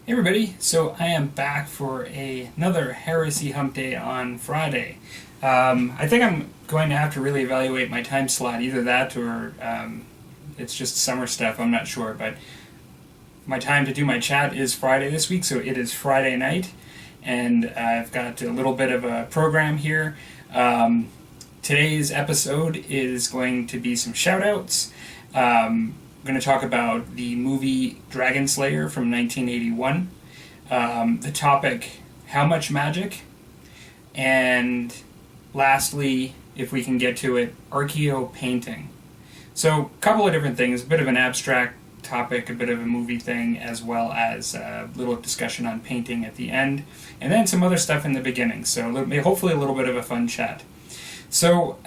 Hey everybody, so I am back for another Heresy Hump Day on Friday. I think I'm going to have to really evaluate my time slot, either that or it's just summer stuff, I'm not sure, but my time to do my chat is Friday this week, so it is Friday night, and I've got a little bit of a program here. Today's episode is going to be some shout-outs. I'm going to talk about the movie Dragonslayer from 1981, the topic, how much magic, and lastly, if we can get to it, Archeopainting. So a couple of different things, a bit of an abstract topic, a bit of a movie thing, as well as a little discussion on painting at the end, and then some other stuff in the beginning, so hopefully a little bit of a fun chat. So,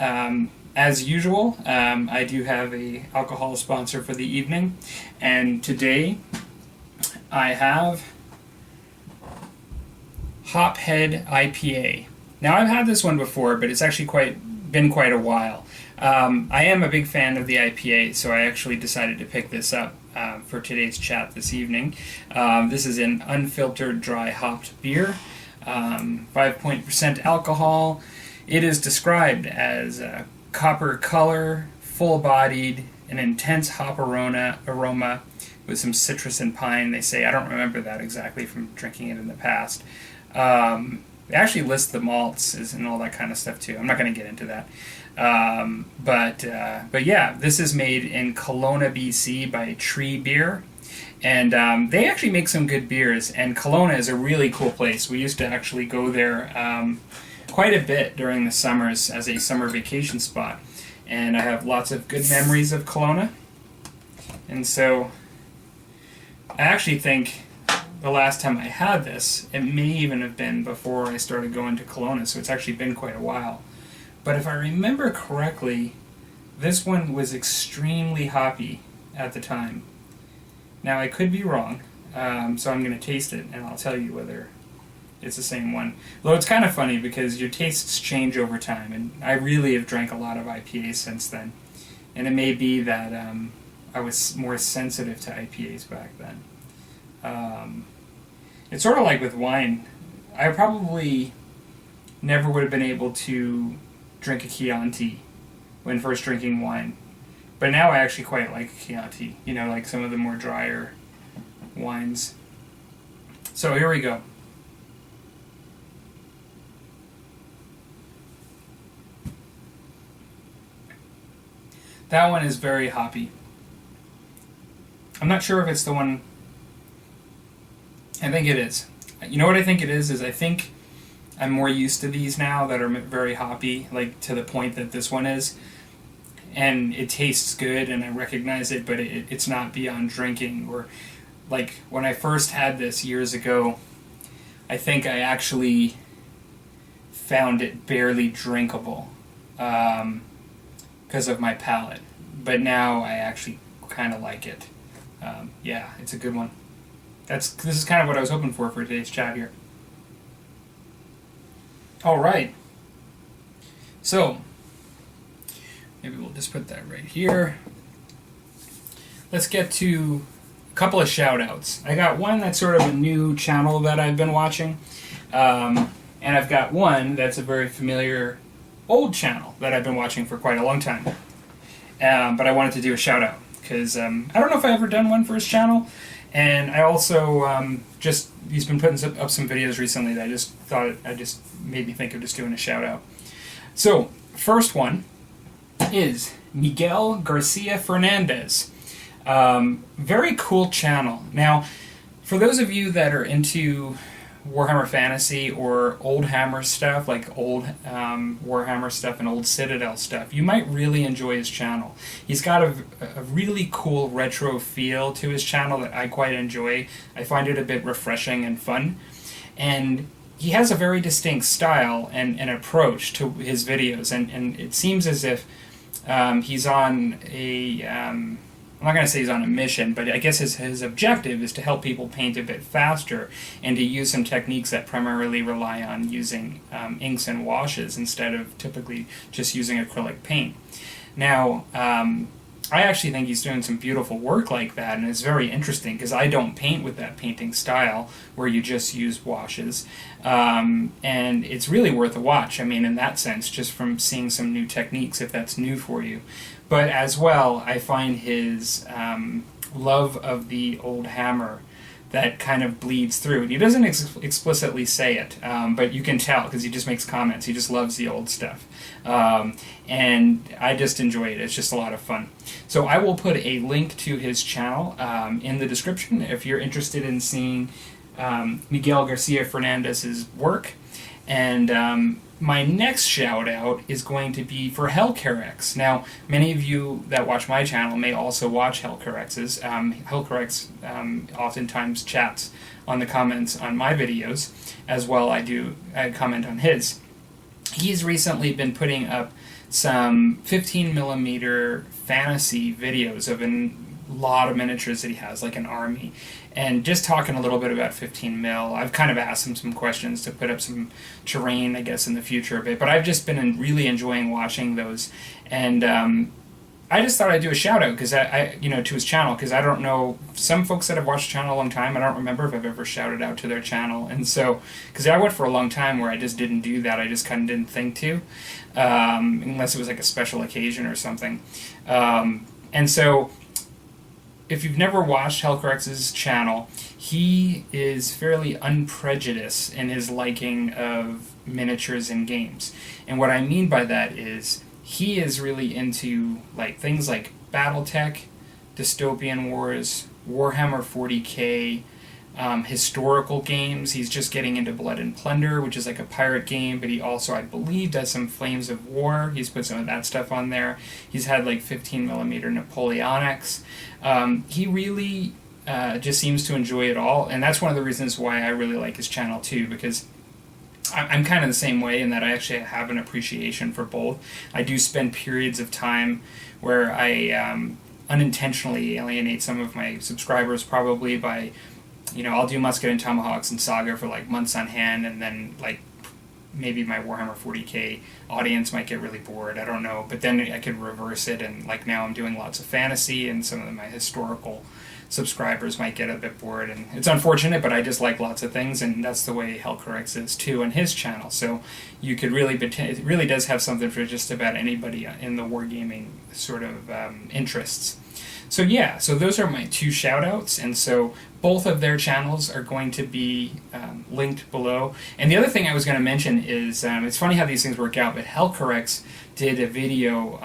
as usual, I do have a alcohol sponsor for the evening, and today I have Hothead Ipa. Now I've had this one before, but it's actually been quite a while. I am a big fan of the IPA, so I actually decided to pick this up for today's chat this evening. This is an unfiltered dry hopped beer, 5% alcohol. It is described as copper color, full-bodied, an intense hop aroma with some citrus and pine, they say. I don't remember that exactly from drinking it in the past. They actually list the malts and all that kind of stuff too. I'm not going to get into that. But yeah, this is made in Kelowna, BC by Tree Beer. And they actually make some good beers, and Kelowna is a really cool place. We used to actually go there quite a bit during the summers as a summer vacation spot, and I have lots of good memories of Kelowna. And so I actually think the last time I had this, it may even have been before I started going to Kelowna, so it's actually been quite a while. But if I remember correctly, this one was extremely hoppy at the time. Now I could be wrong, so I'm going to taste it and I'll tell you whether it's the same one. Though it's kind of funny because your tastes change over time, and I really have drank a lot of IPAs since then. And it may be that I was more sensitive to IPAs back then. It's sort of like with wine. I probably never would have been able to drink a Chianti when first drinking wine. But now I actually quite like Chianti, like some of the more drier wines. So here we go. That one is very hoppy. I'm not sure if it's the one. I think it is. You know what I think it is I think I'm more used to these now that are very hoppy, like to the point that this one is. And it tastes good and I recognize it, but it's not beyond drinking. Or like when I first had this years ago, I think I actually found it barely drinkable. Because of my palate, but now I actually kind of like it. Yeah, it's a good one. This is kind of what I was hoping for today's chat here. All right. So maybe we'll just put that right here. Let's get to a couple of shout-outs. I got one that's sort of a new channel that I've been watching, and I've got one that's a very familiar old channel that I've been watching for quite a long time. But I wanted to do a shout out because I don't know if I've ever done one for his channel, and I also he's been putting up some videos recently that I just thought made me think of just doing a shout out. So first one is Miguel Garcia Fernandez. Very cool channel. Now, for those of you that are into Warhammer Fantasy or old Hammer stuff, like old Warhammer stuff and old Citadel stuff, you might really enjoy his channel. He's got a really cool retro feel to his channel that I quite enjoy. I find it a bit refreshing and fun. And he has a very distinct style and approach to his videos, and it seems as if he's on a... I'm not going to say he's on a mission, but I guess his objective is to help people paint a bit faster and to use some techniques that primarily rely on using inks and washes instead of typically just using acrylic paint. Now, I actually think he's doing some beautiful work like that, and it's very interesting because I don't paint with that painting style where you just use washes, and it's really worth a watch. I mean, in that sense, just from seeing some new techniques, if that's new for you. But as well, I find his love of the old hammer that kind of bleeds through. He doesn't explicitly say it, but you can tell because he just makes comments. He just loves the old stuff. And I just enjoy it. It's just a lot of fun. So I will put a link to his channel in the description if you're interested in seeing Miguel Garcia Fernandez's work. And my next shout out is going to be for Hellcarex. Now, many of you that watch my channel may also watch Hellcarex's. Hellcarex oftentimes chats on the comments on my videos, as well I comment on his. He's recently been putting up some 15 millimeter fantasy videos of a lot of miniatures that he has, like an army, and just talking a little bit about 15 mil. I've kind of asked him some questions to put up some terrain, I guess, in the future a bit, but I've just been really enjoying watching those, and I just thought I'd do a shout out because to his channel, because I don't know, some folks that have watched the channel a long time, I don't remember if I've ever shouted out to their channel, and so because I went for a long time where I just didn't do that, I just kind of didn't think to, unless it was like a special occasion or something, and so if you've never watched Hellcarex's channel, he is fairly unprejudiced in his liking of miniatures and games, and what I mean by that is he is really into like things like BattleTech, Dystopian Wars, Warhammer 40k, historical games. He's just getting into Blood and Plunder, which is like a pirate game, but he also, I believe, does some Flames of War. He's put some of that stuff on there. He's had like 15 millimeter Napoleonics. He really just seems to enjoy it all, and that's one of the reasons why I really like his channel too, because I'm kind of the same way in that I actually have an appreciation for both. I do spend periods of time where I unintentionally alienate some of my subscribers, probably by, I'll do Musket and Tomahawks and Saga for like months on hand, and then like maybe my Warhammer 40k audience might get really bored, I don't know, but then I could reverse it, and like now I'm doing lots of fantasy, and some of my historical subscribers might get a bit bored, and it's unfortunate, but I just like lots of things, and that's the way Hellcarex is too on his channel. So you could it really does have something for just about anybody in the wargaming sort of interests. So yeah, so those are my two shout outs, and so both of their channels are going to be linked below. And the other thing I was going to mention is, it's funny how these things work out, but Hellcarex did a video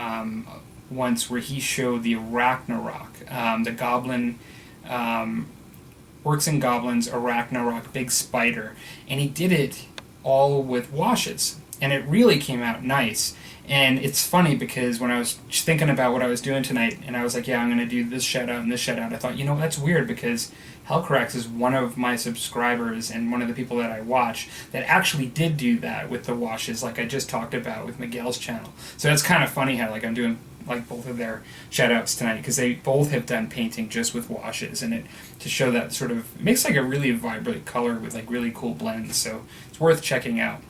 once where he showed the Arachnarok, the goblin, Orcs and Goblins Arachnarok big spider, and he did it all with washes, and it really came out nice. And it's funny because when I was thinking about what I was doing tonight, and I was like, yeah, I'm going to do this shout out and this shout out, I thought, that's weird because Hellcarex is one of my subscribers and one of the people that I watch that actually did do that with the washes, like I just talked about with Miguel's channel. So that's kind of funny how like I'm doing like both of their shout outs tonight, because they both have done painting just with washes, and it to show that sort of, it makes like a really vibrant color with like really cool blends, so it's worth checking out.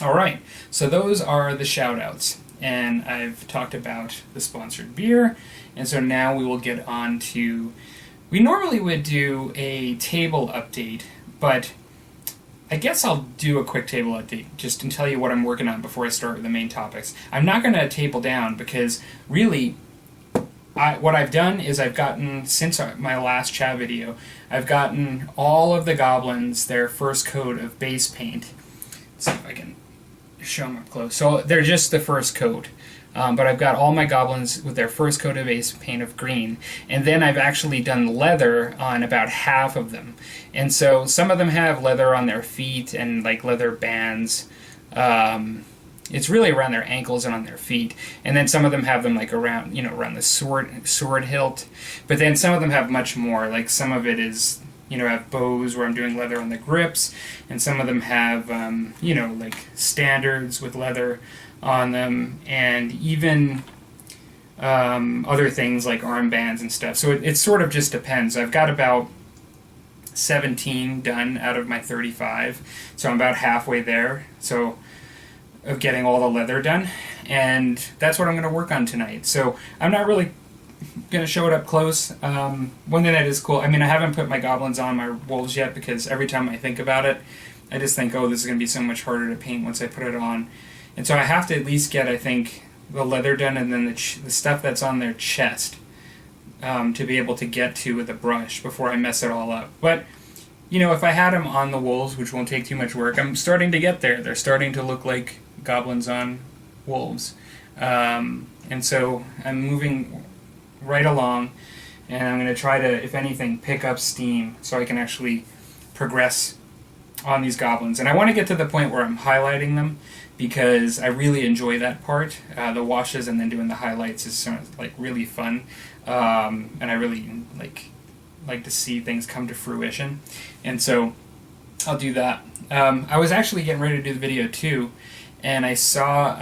Alright, so those are the shout outs, and I've talked about the sponsored beer, and so now we will get on to, we normally would do a table update, but I guess I'll do a quick table update just to tell you what I'm working on before I start with the main topics. I'm not going to table down because really what I've done is I've gotten, since my last chat video, I've gotten all of the goblins their first coat of base paint. Let's see if I can show them up close. So they're just the first coat. But I've got all my goblins with their first coat of base paint of green, and then I've actually done leather on about half of them. And so some of them have leather on their feet and like leather bands. It's really around their ankles and on their feet. And then some of them have them like around, around the sword hilt. But then some of them have much more. Like some of it is, have bows where I'm doing leather on the grips, and some of them have, like standards with leather on them, and even other things like armbands and stuff. So it sort of just depends. I've got about 17 done out of my 35, so I'm about halfway there, so of getting all the leather done, and that's what I'm going to work on tonight. So I'm not really gonna show it up close. One thing that is cool, I mean, I haven't put my goblins on my wolves yet because every time I think about it, I just think, oh, this is gonna be so much harder to paint once I put it on. And so I have to at least get, I think, the leather done and then the stuff that's on their chest to be able to get to with a brush before I mess it all up. But, you know, if I had them on the wolves, which won't take too much work, I'm starting to get there. They're starting to look like goblins on wolves. And so I'm moving right along, and I'm going to try to, if anything, pick up steam so I can actually progress on these goblins. And I want to get to the point where I'm highlighting them, because I really enjoy that part. The washes and then doing the highlights is sort of like really fun, and I really like to see things come to fruition. And so I'll do that. I was actually getting ready to do the video too, and I saw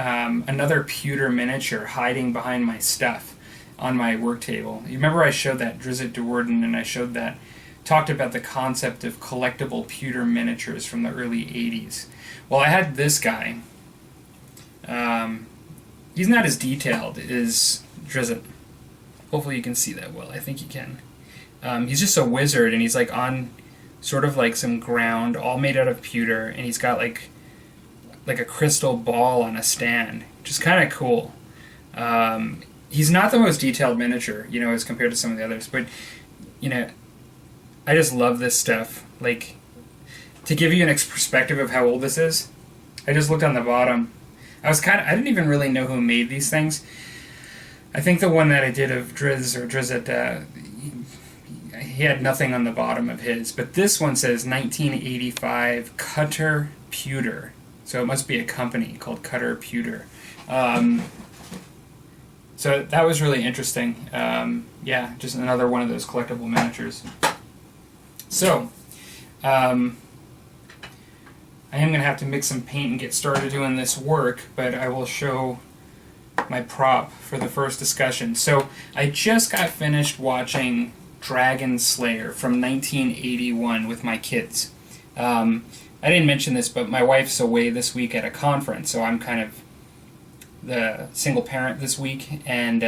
another pewter miniature hiding behind my stuff on my work table. You remember I showed that Drizzt Do'Urden, and I showed that, talked about the concept of collectible pewter miniatures from the early 80s. Well, I had this guy. He's not as detailed as Drizzt. Hopefully you can see that well. I think you can. He's just a wizard, and he's like on sort of like some ground, all made out of pewter, and he's got like a crystal ball on a stand, which is kind of cool. He's not the most detailed miniature, you know, as compared to some of the others, but, you know, I just love this stuff. Like, to give you an perspective of how old this is, I just looked on the bottom. I didn't even really know who made these things. I think the one that I did of Drizzt, he had nothing on the bottom of his, but this one says 1985 Cutter Pewter. So it must be a company called Cutter Pewter. So that was really interesting. Yeah, just another one of those collectible miniatures. So, I am going to have to mix some paint and get started doing this work, but I will show my prop for the first discussion. So, I just got finished watching Dragonslayer from 1981 with my kids. I didn't mention this, but my wife's away this week at a conference, so I'm kind of the single parent this week, and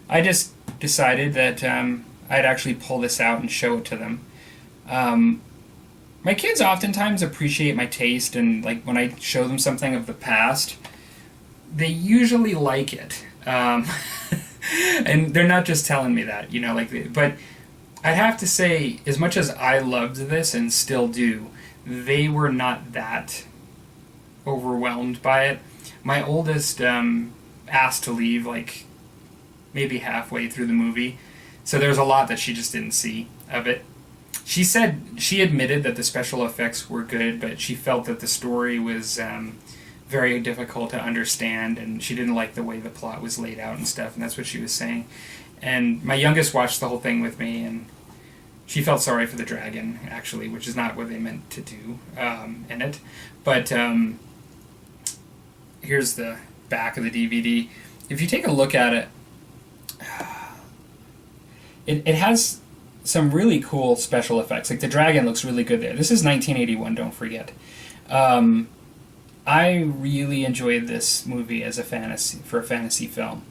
I just decided that I'd actually pull this out and show it to them. My kids oftentimes appreciate my taste, and like when I show them something of the past, they usually like it. And they're not just telling me that, you know, but I have to say, as much as I loved this and still do, they were not that overwhelmed by it. My oldest asked to leave like maybe halfway through the movie, so there's a lot that she just didn't see of it. She admitted that the special effects were good, but she felt that the story was very difficult to understand, and she didn't like the way the plot was laid out and stuff, and that's what she was saying. And my youngest watched the whole thing with me, and she felt sorry for the dragon, actually, which is not what they meant to do in it. But here's the back of the DVD. If you take a look at it, it has some really cool special effects. Like the dragon looks really good there. This is 1981, don't forget. I really enjoyed this movie as a fantasy film.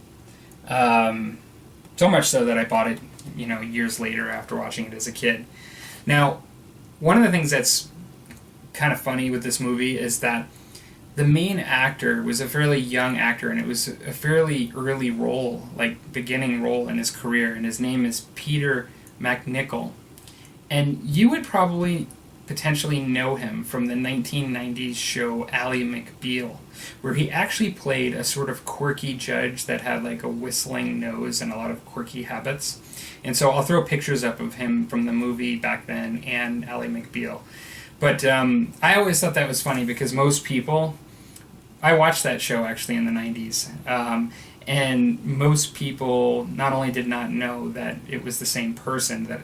So much so that I bought it, you know, years later after watching it as a kid. Now, one of the things that's kind of funny with this movie is that the main actor was a fairly young actor, and it was a fairly early role, like beginning role in his career, and his name is Peter Mcnichol. And you would probably potentially know him from the 1990s show Ally McBeal, where he actually played a sort of quirky judge that had like a whistling nose and a lot of quirky habits. And so I'll throw pictures up of him from the movie back then and Ally McBeal. But I always thought that was funny because most people, I watched that show actually in the 90s, and most people not only did not know that it was the same person, that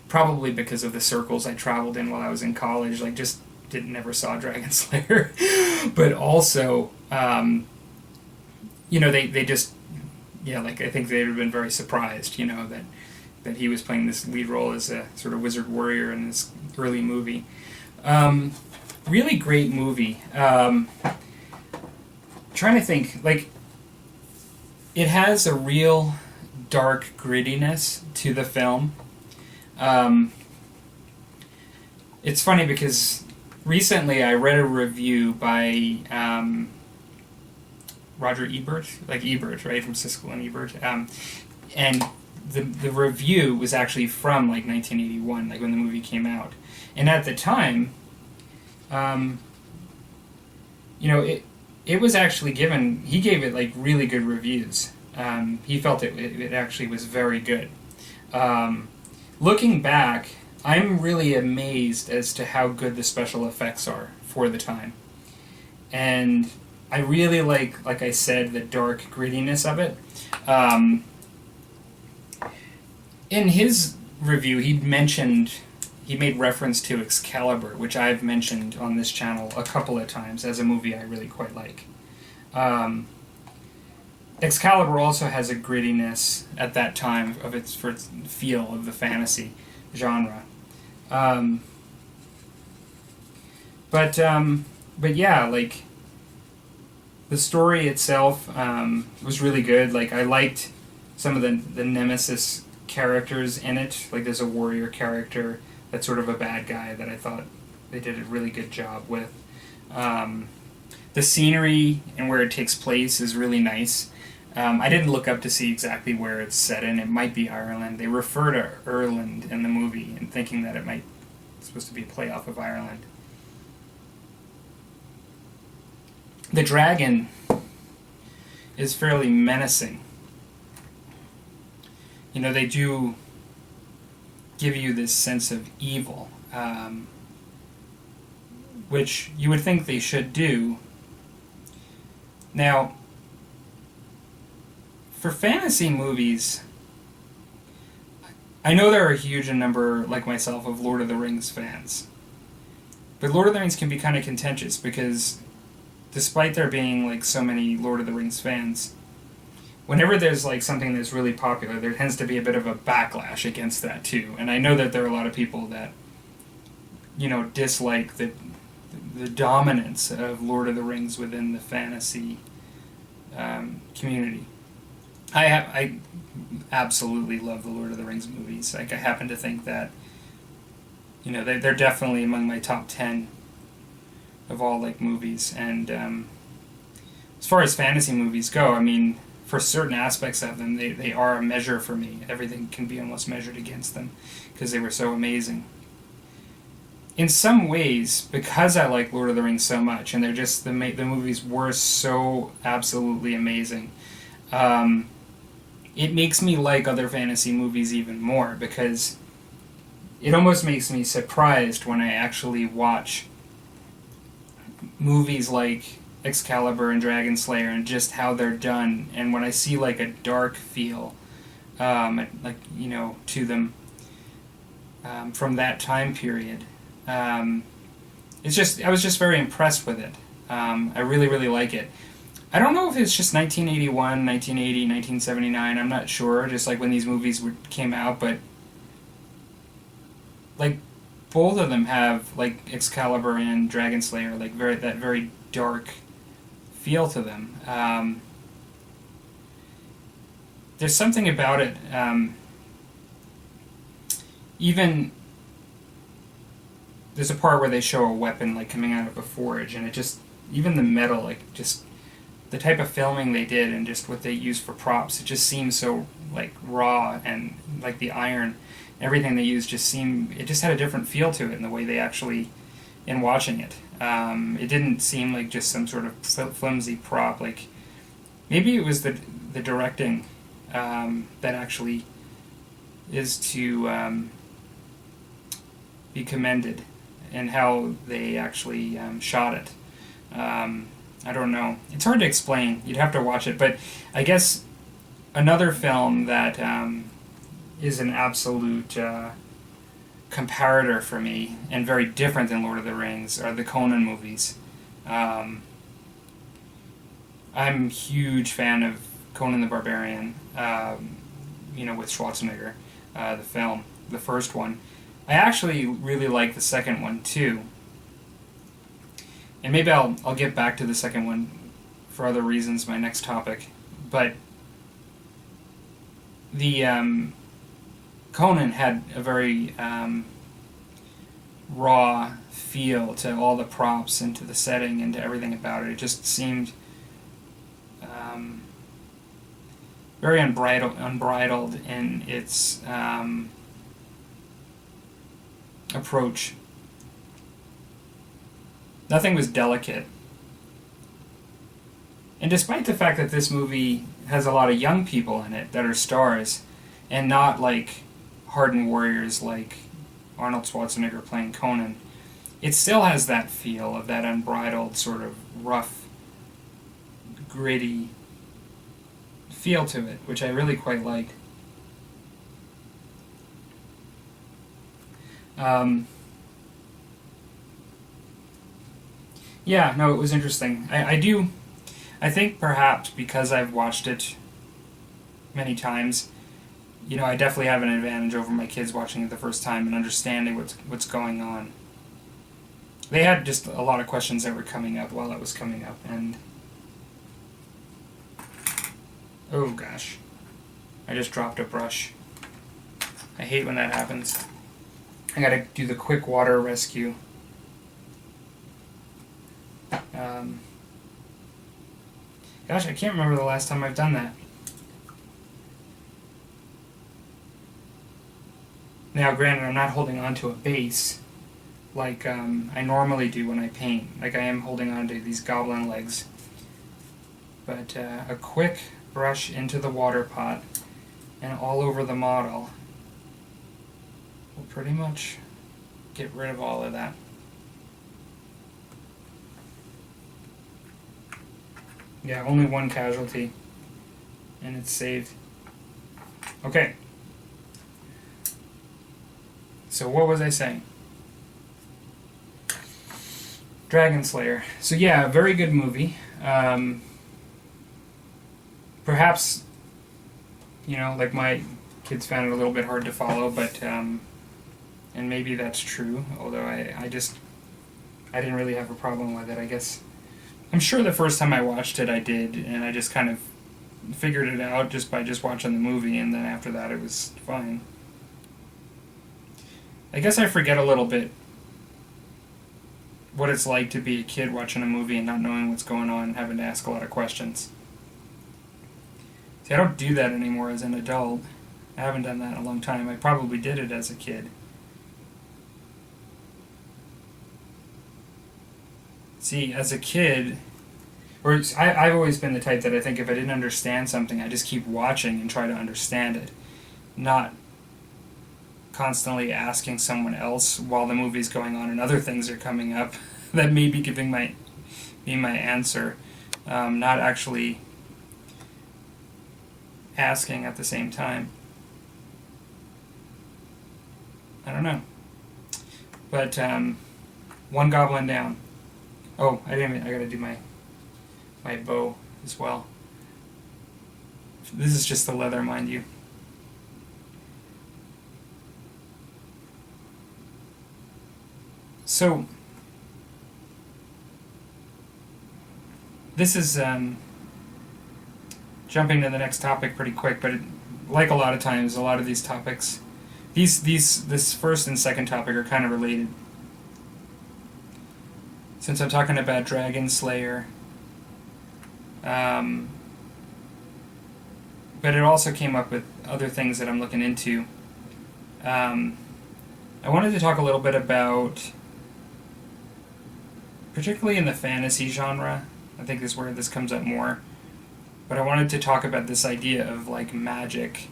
probably because of the circles I traveled in while I was in college, like just never saw Dragonslayer, but also, you know, they just, yeah, like I think they'd have been very surprised, you know, that he was playing this lead role as a sort of wizard warrior in this early movie. Really great movie. Trying to think, like, it has a real dark grittiness to the film. It's funny because recently I read a review by Roger Ebert, like Ebert, right, from Siskel and Ebert, and the review was actually from like 1981, like when the movie came out, and at the time, it was actually he gave it like really good reviews. He felt it actually was very good. Looking back, I'm really amazed as to how good the special effects are for the time. And I really like I said, the dark grittiness of it. In his review, he made reference to Excalibur, which I've mentioned on this channel a couple of times as a movie I really quite like. Excalibur also has a grittiness at that time for its feel of the fantasy genre. But yeah, like the story itself was really good. Like I liked some of the Nemesis characters in it. Like there's a warrior character that's sort of a bad guy that I thought they did a really good job with. The scenery and where it takes place is really nice. I didn't look up to see exactly where it's set in. It might be Ireland. They refer to Ireland in the movie, and thinking that it's supposed to be a play off of Ireland. The dragon is fairly menacing. They do give you this sense of evil, which you would think they should do. Now, for fantasy movies, I know there are a huge number, like myself, of Lord of the Rings fans. But Lord of the Rings can be kind of contentious because despite there being like so many Lord of the Rings fans, whenever there's like something that's really popular, there tends to be a bit of a backlash against that too. And I know that there are a lot of people that, dislike the dominance of Lord of the Rings within the fantasy community. I absolutely love the Lord of the Rings movies. Like I happen to think that, they're definitely among my top 10 of all like movies. And as far as fantasy movies go, I mean, for certain aspects of them, they are a measure for me. Everything can be almost measured against them because they were so amazing. In some ways, because I like Lord of the Rings so much, and they're just the movies were so absolutely amazing, it makes me like other fantasy movies even more, because it almost makes me surprised when I actually watch movies like Excalibur and Dragonslayer and just how they're done, and when I see like a dark feel to them from that time period. I was just very impressed with it. I really, really like it. I don't know if it's just 1981, 1980, 1979, I'm not sure, just like when these movies came out, but like both of them have, like Excalibur and Dragonslayer, like that very dark feel to them. There's something about it, even there's a part where they show a weapon like coming out of a forge, and it just, even the metal, like just the type of filming they did and just what they used for props, it just seemed so like raw, and like the iron, everything they used it just had a different feel to it in the way they actually, in watching it. It didn't seem like just some sort of flimsy prop. Like maybe it was the directing that actually is to be commended, and how they actually shot it. I don't know. It's hard to explain. You'd have to watch it. But I guess another film that is an absolute comparator for me, and very different than Lord of the Rings, are the Conan movies. I'm a huge fan of Conan the Barbarian, with Schwarzenegger, the film, the first one. I actually really like the second one too. And maybe I'll get back to the second one for other reasons, my next topic. But the Conan had a very raw feel to all the props and to the setting and to everything about it. It just seemed very unbridled in its approach. Nothing was delicate. And despite the fact that this movie has a lot of young people in it that are stars, and not like hardened warriors like Arnold Schwarzenegger playing Conan, it still has that feel of that unbridled, sort of rough, gritty feel to it, which I really quite like. Yeah, no, it was interesting. I think perhaps because I've watched it many times, you know, I definitely have an advantage over my kids watching it the first time and understanding what's going on. They had just a lot of questions that were coming up while it was coming up, and oh gosh, I just dropped a brush. I hate when that happens. I gotta do the quick water rescue. Gosh, I can't remember the last time I've done that. Now, granted, I'm not holding on to a base like I normally do when I paint. Like I am holding on to these goblin legs. But a quick brush into the water pot and all over the model will pretty much get rid of all of that. Yeah, only one casualty, and it's saved. Okay. So what was I saying? Dragonslayer. So yeah, very good movie. Perhaps, you know, like my kids found it a little bit hard to follow, but and maybe that's true. Although I didn't really have a problem with it. I guess I'm sure the first time I watched it I did, and I just kind of figured it out just by watching the movie, and then after that it was fine. I guess I forget a little bit what it's like to be a kid watching a movie and not knowing what's going on and having to ask a lot of questions. See, I don't do that anymore as an adult. I haven't done that in a long time. I probably did it as a kid. See, as a kid, I've always been the type that I think if I didn't understand something, I just keep watching and try to understand it, not constantly asking someone else while the movie's going on and other things are coming up that may be giving me my answer, not actually asking at the same time. I don't know. But one goblin down. Oh, I gotta do my bow as well. This is just the leather, mind you. So this is jumping to the next topic pretty quick, but like a lot of times, a lot of these topics, this first and second topic are kind of related. Since I'm talking about Dragonslayer, but it also came up with other things that I'm looking into. I wanted to talk a little bit about, particularly in the fantasy genre, I think is where this comes up more, but I wanted to talk about this idea of like magic,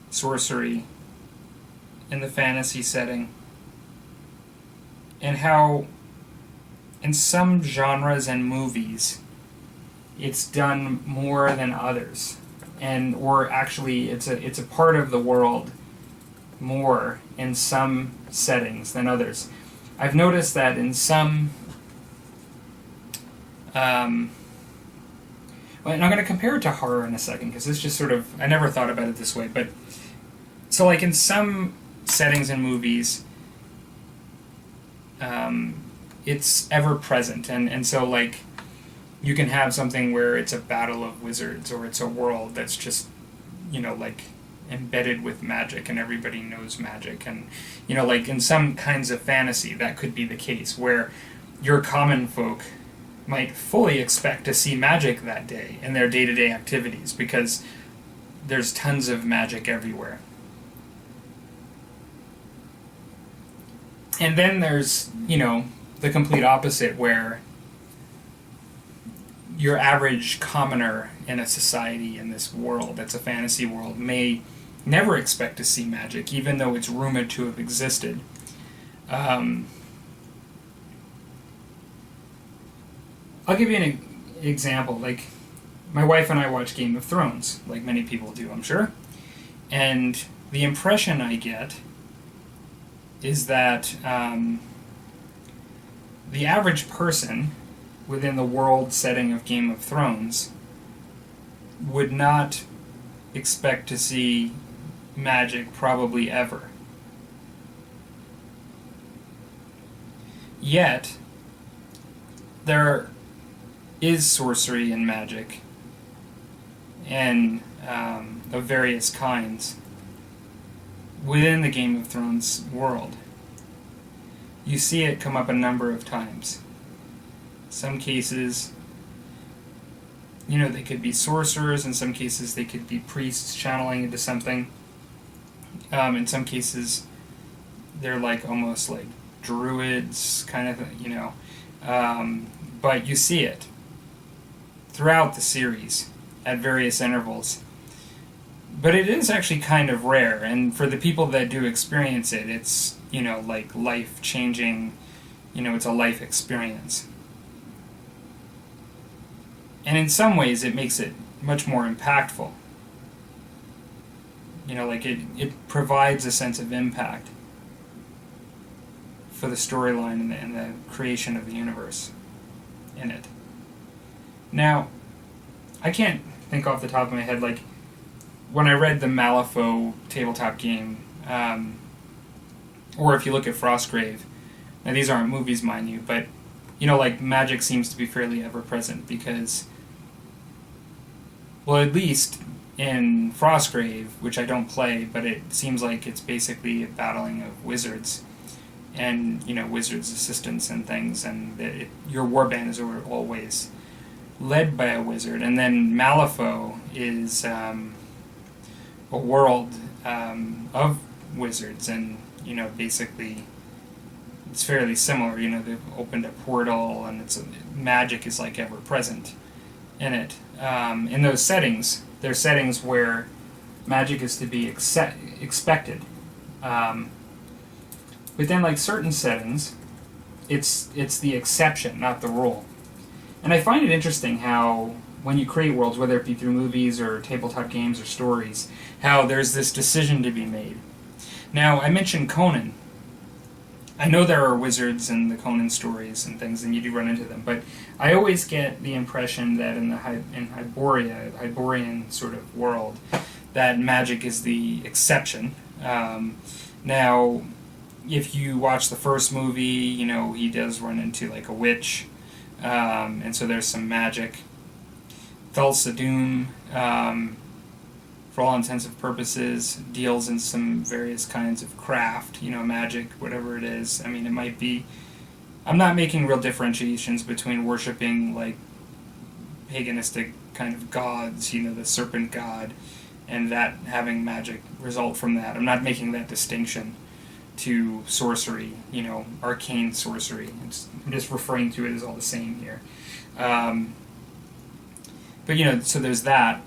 sorcery in the fantasy setting, and how in some genres and movies it's done more than others, or actually it's a part of the world more in some settings than others. I've noticed that in some and I'm going to compare it to horror in a second, because it's just sort of, I never thought about it this way, but so like in some settings and movies, it's ever present, and so like you can have something where it's a battle of wizards, or it's a world that's just, you know, like embedded with magic and everybody knows magic. And, like in some kinds of fantasy, that could be the case, where your common folk might fully expect to see magic that day in their day-to-day activities, because there's tons of magic everywhere. And then there's, the complete opposite, where your average commoner in a society, in this world that's a fantasy world, may never expect to see magic, even though it's rumored to have existed. I'll give you an example. Like, my wife and I watch Game of Thrones, like many people do, I'm sure. And the impression I get is that the average person within the world setting of Game of Thrones would not expect to see magic probably ever. Yet, there is sorcery and magic, and of various kinds, within the Game of Thrones world. You see it come up a number of times. Some cases, they could be sorcerers. In some cases, they could be priests channeling into something. In some cases, they're almost like druids, kind of, but you see it throughout the series at various intervals. But it is actually kind of rare, and for the people that do experience it, it's, like life-changing, it's a life experience. And in some ways, it makes it much more impactful. It provides a sense of impact for the storyline and the creation of the universe in it. Now, I can't think off the top of my head, when I read the Malifaux tabletop game, or if you look at Frostgrave, now these aren't movies, mind you, but, magic seems to be fairly ever-present, because, well, at least in Frostgrave, which I don't play, but it seems like it's basically a battling of wizards, and, wizards' assistants and things, and your warband is always led by a wizard. And then Malifaux is a world of wizards, and basically it's fairly similar. They've opened a portal, and magic is ever present in it. In those settings, they're settings where magic is to be expected. But then, certain settings, it's the exception, not the rule. And I find it interesting how, when you create worlds, whether it be through movies or tabletop games or stories, how there's this decision to be made. Now, I mentioned Conan. I know there are wizards in the Conan stories and things, and you do run into them, but I always get the impression that in Hyborian sort of world, that magic is the exception. Now, if you watch the first movie, he does run into a witch, and so there's some magic. Thulsa Doom, for all intensive purposes, deals in some various kinds of craft, magic, whatever it is. I mean, it might be... I'm not making real differentiations between worshipping, paganistic kind of gods, the serpent god, and that having magic result from that. I'm not making that distinction to sorcery, arcane sorcery. I'm just referring to it as all the same here. But, so there's that.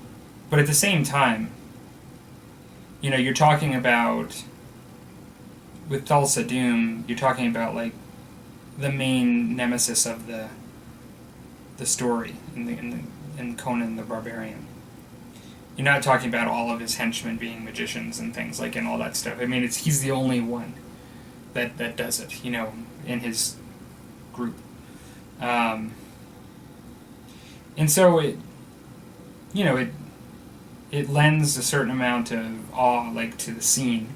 But at the same time, you're talking about, with Thulsa Doom, you're talking about, the main nemesis of the story in Conan the Barbarian. You're not talking about all of his henchmen being magicians and things and all that stuff. I mean, he's the only one that does it, in his group. And so it lends a certain amount of awe, to the scene.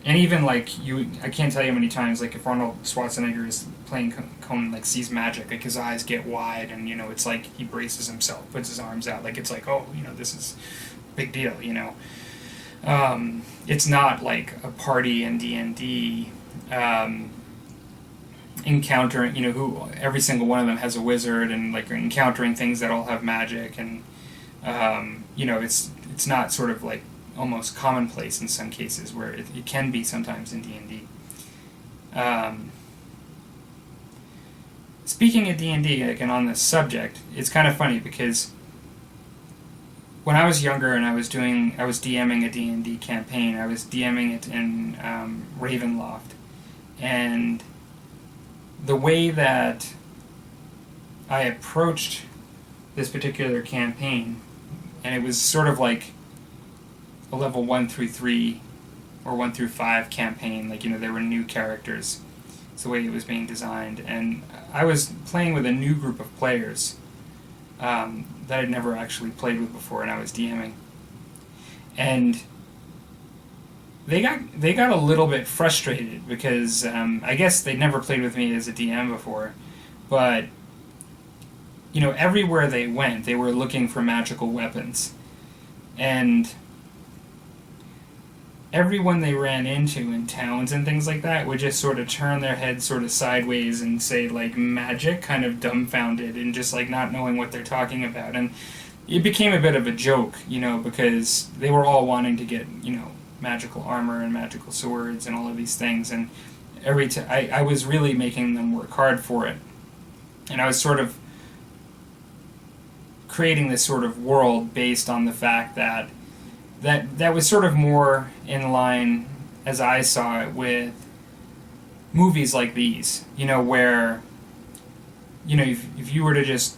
And even, I can't tell you how many times, if Arnold Schwarzenegger is playing Conan, sees magic, his eyes get wide, and, it's he braces himself, puts his arms out, it's oh, this is a big deal, It's not like a party in D&D encountering, who every single one of them has a wizard and like encountering things that all have magic, and it's not sort of like almost commonplace in some cases where it can be sometimes in D&D. Speaking of D&D, like, and on this subject, it's kind of funny because when I was younger and I was DMing a D&D campaign, I was DMing it in Ravenloft, and the way that I approached this particular campaign, and it was sort of like a level 1 through 3 or 1 through 5 campaign, like, there were new characters. It's the way it was being designed, and I was playing with a new group of players that I'd never actually played with before, and I was DMing. And they got a little bit frustrated because I guess they'd never played with me as a DM before, but everywhere they went, they were looking for magical weapons, and everyone they ran into in towns and things like that would just sort of turn their head sort of sideways and say, like, magic, kind of dumbfounded and just like not knowing what they're talking about. And it became a bit of a joke, because they were all wanting to get, magical armor and magical swords and all of these things, and I was really making them work hard for it. And I was sort of creating this sort of world based on the fact that was sort of more in line, as I saw it, with movies like these, where, if you were to just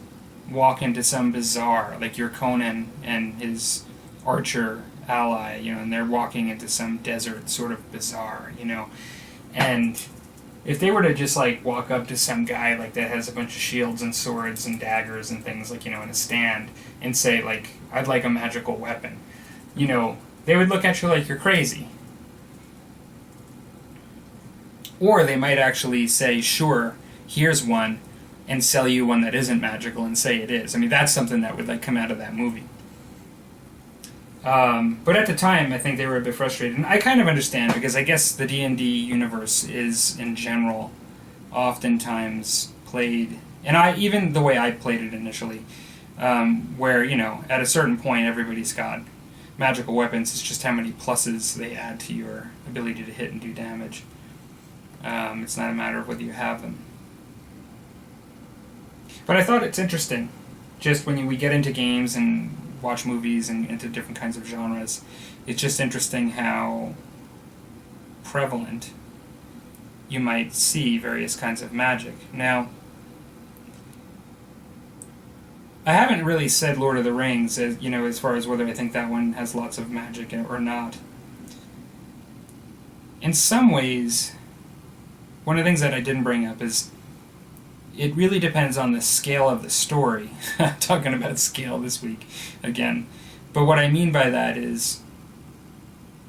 walk into some bazaar, like your Conan and his archer ally, and they're walking into some desert sort of bazaar, and if they were to just, like, walk up to some guy, like, that has a bunch of shields and swords and daggers and things, like, in a stand, and say, like, I'd like a magical weapon, they would look at you like you're crazy. Or they might actually say, sure, here's one, and sell you one that isn't magical and say it is. I mean, that's something that would, like, come out of that movie. But at the time, I think they were a bit frustrated. And I kind of understand, because I guess the D&D universe is, in general, oftentimes played, and even the way I played it initially, where, at a certain point, everybody's got magical weapons. It's just how many pluses they add to your ability to hit and do damage. It's not a matter of whether you have them. But I thought it's interesting, just when we get into games and watch movies and into different kinds of genres, it's just interesting how prevalent you might see various kinds of magic. Now, I haven't really said Lord of the Rings, as far as whether I think that one has lots of magic or not. In some ways, one of the things that I didn't bring up is it really depends on the scale of the story. I'm talking about scale this week again. But what I mean by that is,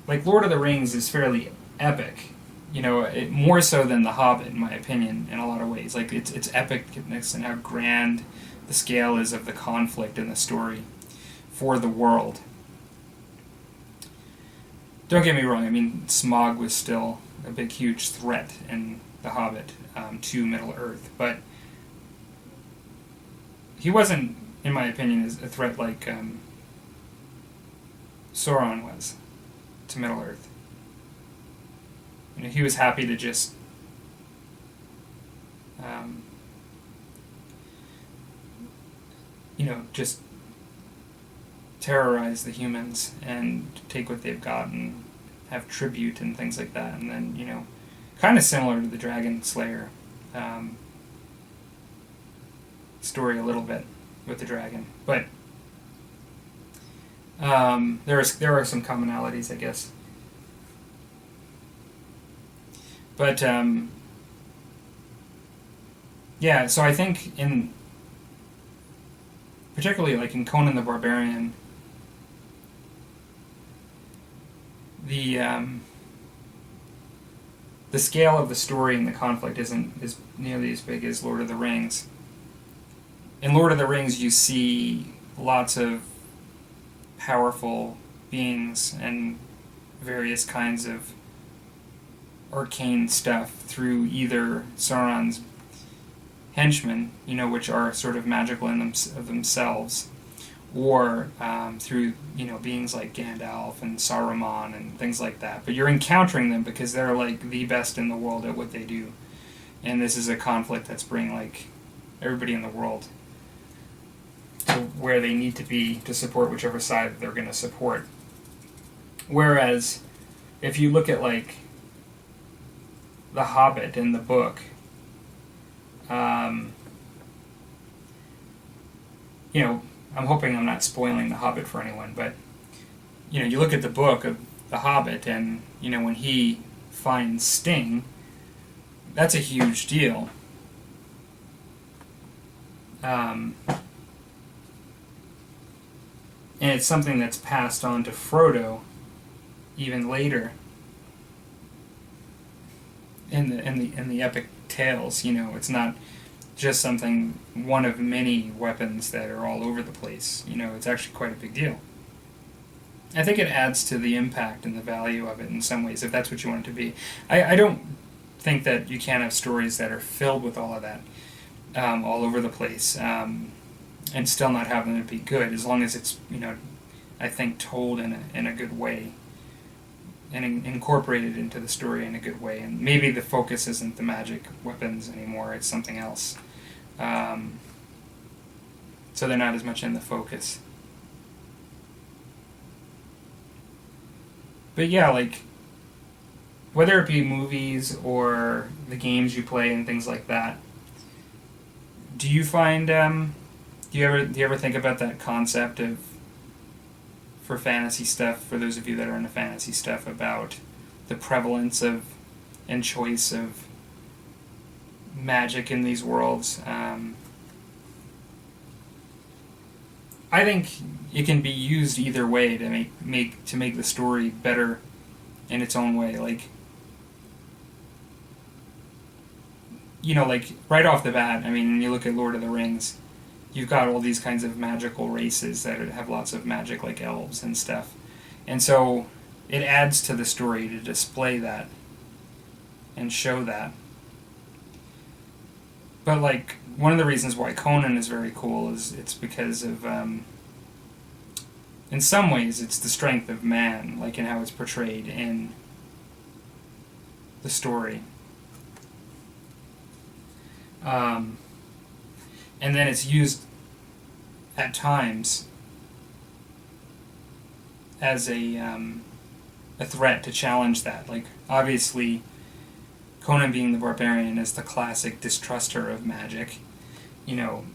like, Lord of the Rings is fairly epic. More so than The Hobbit, in my opinion, in a lot of ways. Like, its epicness and how grand the scale is of the conflict in the story for the world. Don't get me wrong, I mean, Smaug was still a big, huge threat in The Hobbit to Middle-earth, but he wasn't, in my opinion, a threat like Sauron was to Middle-earth. He was happy to just just terrorize the humans and take what they've got and have tribute and things like that. And then, kind of similar to the Dragonslayer story a little bit with the dragon. But there are some commonalities, I guess. But, yeah, so I think particularly like in Conan the Barbarian, the scale of the story and the conflict isn't as nearly as big as Lord of the Rings. In Lord of the Rings, you see lots of powerful beings and various kinds of arcane stuff through either Sauron's henchmen, which are sort of magical in of themselves, or through beings like Gandalf and Saruman and things like that. But you're encountering them because they're like the best in the world at what they do, and this is a conflict that's bringing like everybody in the world to where they need to be to support whichever side they're going to support. Whereas if you look at like The Hobbit in the book, I'm hoping I'm not spoiling The Hobbit for anyone, but you look at the book of The Hobbit, and when he finds Sting, that's a huge deal. And it's something that's passed on to Frodo even later in the epic tales. It's not just something, one of many weapons that are all over the place. It's actually quite a big deal. I think it adds to the impact and the value of it in some ways, if that's what you want it to be. I don't think that you can't have stories that are filled with all of that, all over the place, and still not have them to be good, as long as it's, I think, told in a good way, and incorporated into the story in a good way. And maybe the focus isn't the magic weapons anymore, it's something else. So they're not as much in the focus. But yeah, like, whether it be movies or the games you play and things like that, do you find, do you ever think about that concept of, for fantasy stuff, for those of you that are into fantasy stuff, about the prevalence of and choice of magic in these worlds? I think it can be used either way to make the story better in its own way. Like, like right off the bat, when you look at Lord of the Rings, you've got all these kinds of magical races that have lots of magic, like elves and stuff. And so it adds to the story to display that and show that. But like, one of the reasons why Conan is very cool is it's because of, in some ways, it's the strength of man, like in how it's portrayed in the story. And then it's used at times as a threat to challenge that. Like, obviously, Conan being the Barbarian is the classic distruster of magic,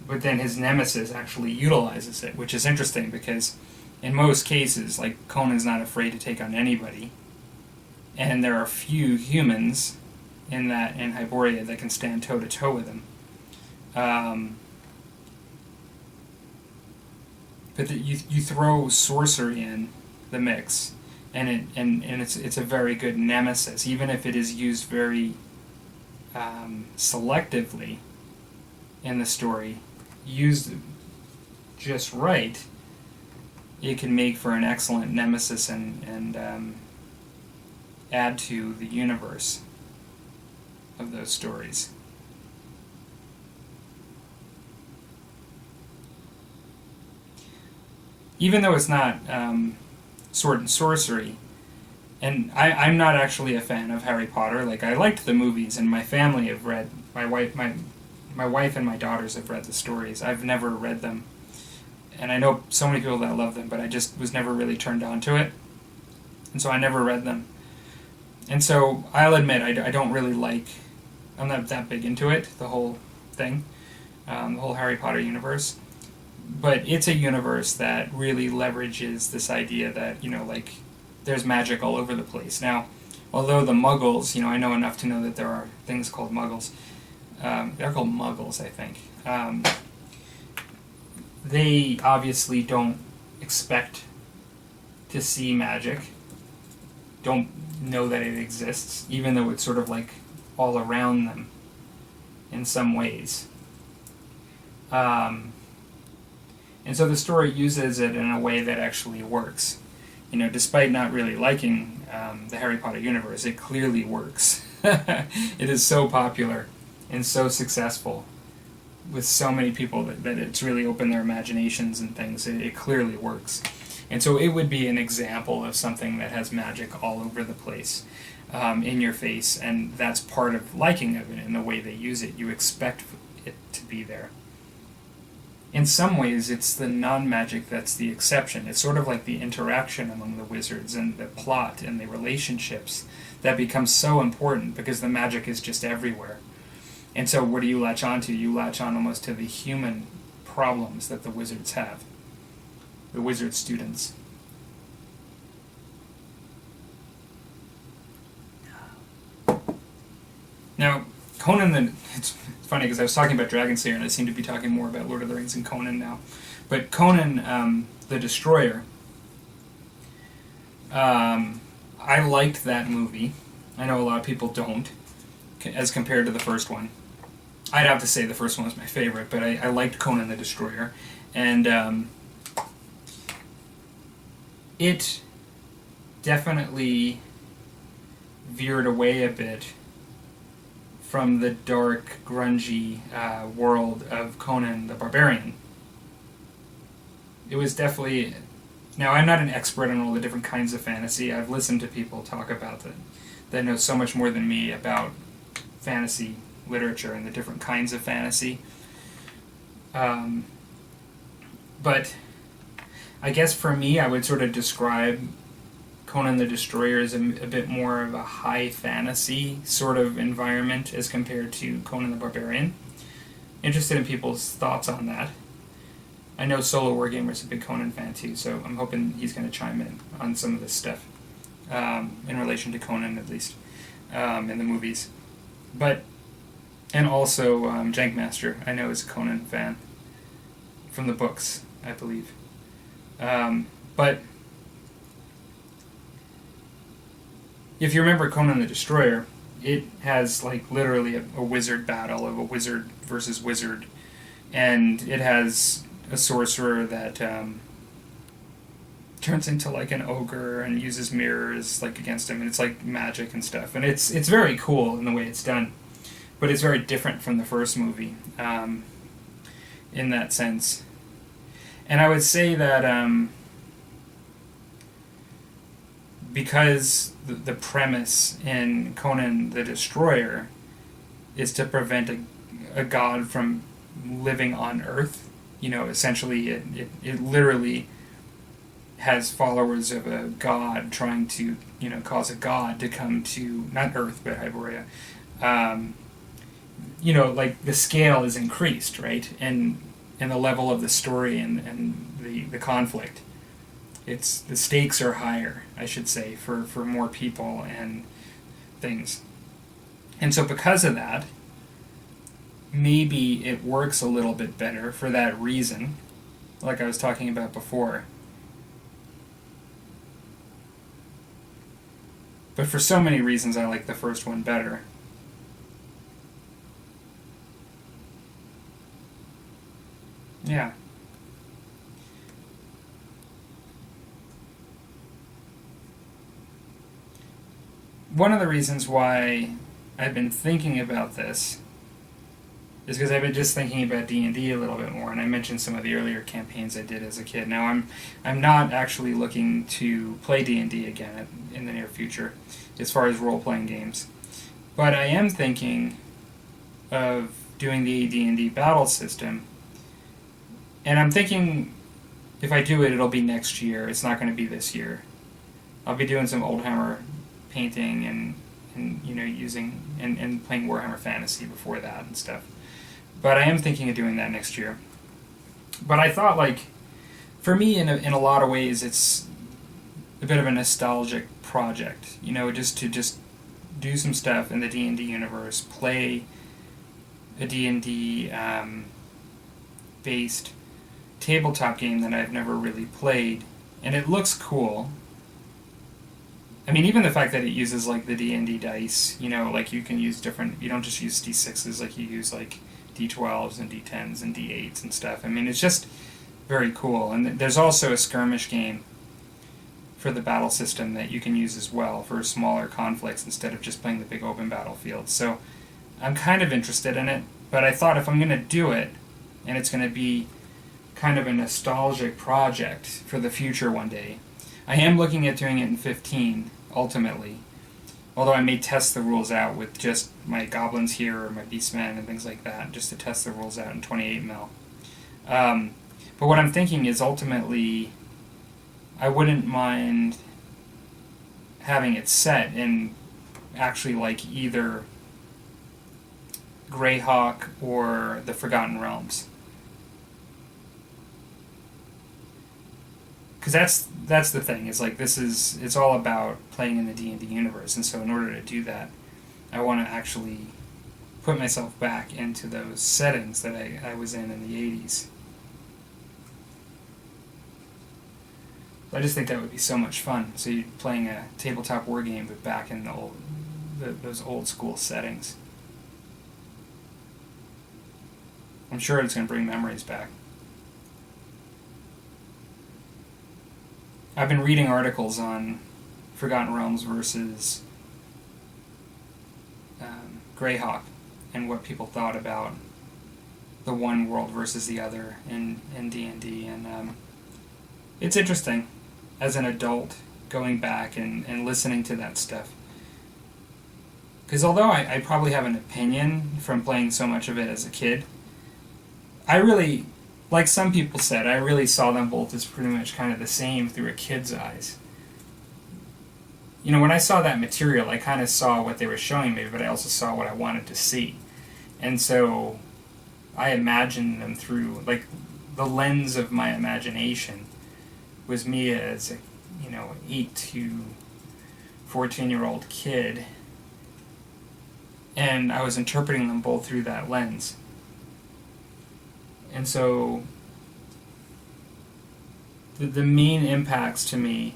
but then his nemesis actually utilizes it, which is interesting because in most cases, like, Conan's not afraid to take on anybody, and there are few humans in Hyboria that can stand toe-to-toe with him. But you throw sorcery in the mix, and it's a very good nemesis, even if it is used very selectively in the story. Used just right, it can make for an excellent nemesis and add to the universe of those stories. Even though it's not sword and sorcery, and I'm not actually a fan of Harry Potter. Like, I liked the movies, and my family have read, my wife and my daughters have read the stories. I've never read them, and I know so many people that love them, but I just was never really turned on to it, and so I never read them. And so I'll admit I don't really like, I'm not that big into it, the whole thing, the whole Harry Potter universe. But it's a universe that really leverages this idea that, like, there's magic all over the place. Now, although the Muggles, I know enough to know that there are things called Muggles. They're called Muggles, I think. They obviously don't expect to see magic, don't know that it exists, even though it's sort of like all around them in some ways. And so the story uses it in a way that actually works. despite not really liking the Harry Potter universe, it clearly works. It is so popular and so successful with so many people that it's really opened their imaginations and things. It clearly works. And so it would be an example of something that has magic all over the place, in your face, and that's part of liking of it in the way they use it. You expect it to be there. In some ways, it's the non-magic that's the exception. It's sort of like the interaction among the wizards and the plot and the relationships that becomes so important because the magic is just everywhere. And so what do you latch on to? You latch on almost to the human problems that the wizards have, the wizard students. Now, it's funny because I was talking about Dragonslayer and I seem to be talking more about Lord of the Rings and Conan now. But Conan the Destroyer, I liked that movie. I know a lot of people don't, as compared to the first one. I'd have to say the first one was my favorite, but I liked Conan the Destroyer. And it definitely veered away a bit from the dark, grungy world of Conan the Barbarian. It was definitely... Now, I'm not an expert on all the different kinds of fantasy. I've listened to people talk about that know so much more than me about fantasy literature and the different kinds of fantasy. But I guess for me, I would sort of describe Conan the Destroyer as a bit more of a high fantasy sort of environment as compared to Conan the Barbarian. Interested in people's thoughts on that. I know Solo Wargamer's a big Conan fan too, so I'm hoping he's going to chime in on some of this stuff, in relation to Conan at least, in the movies. And also Jankmaster, I know, is a Conan fan from the books, I believe. But if you remember Conan the Destroyer, it has like literally a wizard battle of a wizard versus wizard, and it has a sorcerer that turns into like an ogre and uses mirrors like against him, and it's like magic and stuff, and it's very cool in the way it's done, but it's very different from the first movie in that sense. And I would say that because the premise in Conan the Destroyer is to prevent a god from living on Earth, essentially it literally has followers of a god trying to, cause a god to come to, not Earth, but Hyboria. Like the scale is increased, right? And the level of the story and the conflict. The stakes are higher, I should say, for more people and things. And so because of that, maybe it works a little bit better for that reason, like I was talking about before. But for so many reasons, I like the first one better. Yeah. One of the reasons why I've been thinking about this is because I've been just thinking about D&D a little bit more, and I mentioned some of the earlier campaigns I did as a kid. Now, I'm not actually looking to play D&D again in the near future, as far as role-playing games. But I am thinking of doing the D&D battle system, and I'm thinking if I do it, it'll be next year. It's not going to be this year. I'll be doing some Oldhammer painting and using and playing Warhammer Fantasy before that and stuff. But I am thinking of doing that next year. But I thought, for me, in a lot of ways, it's a bit of a nostalgic project. Just to do some stuff in the D&D universe, play a D&D based tabletop game that I've never really played, and it looks cool. I mean, even the fact that it uses the D&D dice, you can use different, you don't just use D6s, you use D12s and D10s and D8s and stuff. I mean, it's just very cool. And there's also a skirmish game for the battle system that you can use as well for smaller conflicts instead of just playing the big open battlefield. So I'm kind of interested in it, but I thought if I'm going to do it, and it's going to be kind of a nostalgic project for the future one day, I am looking at doing it in 15, ultimately. Although I may test the rules out with just my goblins here or my beastmen and things like that, just to test the rules out in 28 mil. But what I'm thinking is ultimately, I wouldn't mind having it set in actually like either Greyhawk or the Forgotten Realms. Because that's the thing, is like it's all about playing in the D&D universe, and so in order to do that, I want to actually put myself back into those settings that I was in the 80s. I just think that would be so much fun. So you're playing a tabletop war game, but back in those old school settings. I'm sure it's going to bring memories back. I've been reading articles on Forgotten Realms versus Greyhawk and what people thought about the one world versus the other in D&D, and it's interesting as an adult going back and listening to that stuff. Because although I probably have an opinion from playing so much of it as a kid, I really, like some people said, I really saw them both as pretty much kind of the same through a kid's eyes. You know, when I saw that material, I kind of saw what they were showing me, but I also saw what I wanted to see. And so I imagined them through, like, the lens of my imagination was me as a, 8 to 14-year-old kid, and I was interpreting them both through that lens. And so the main impacts to me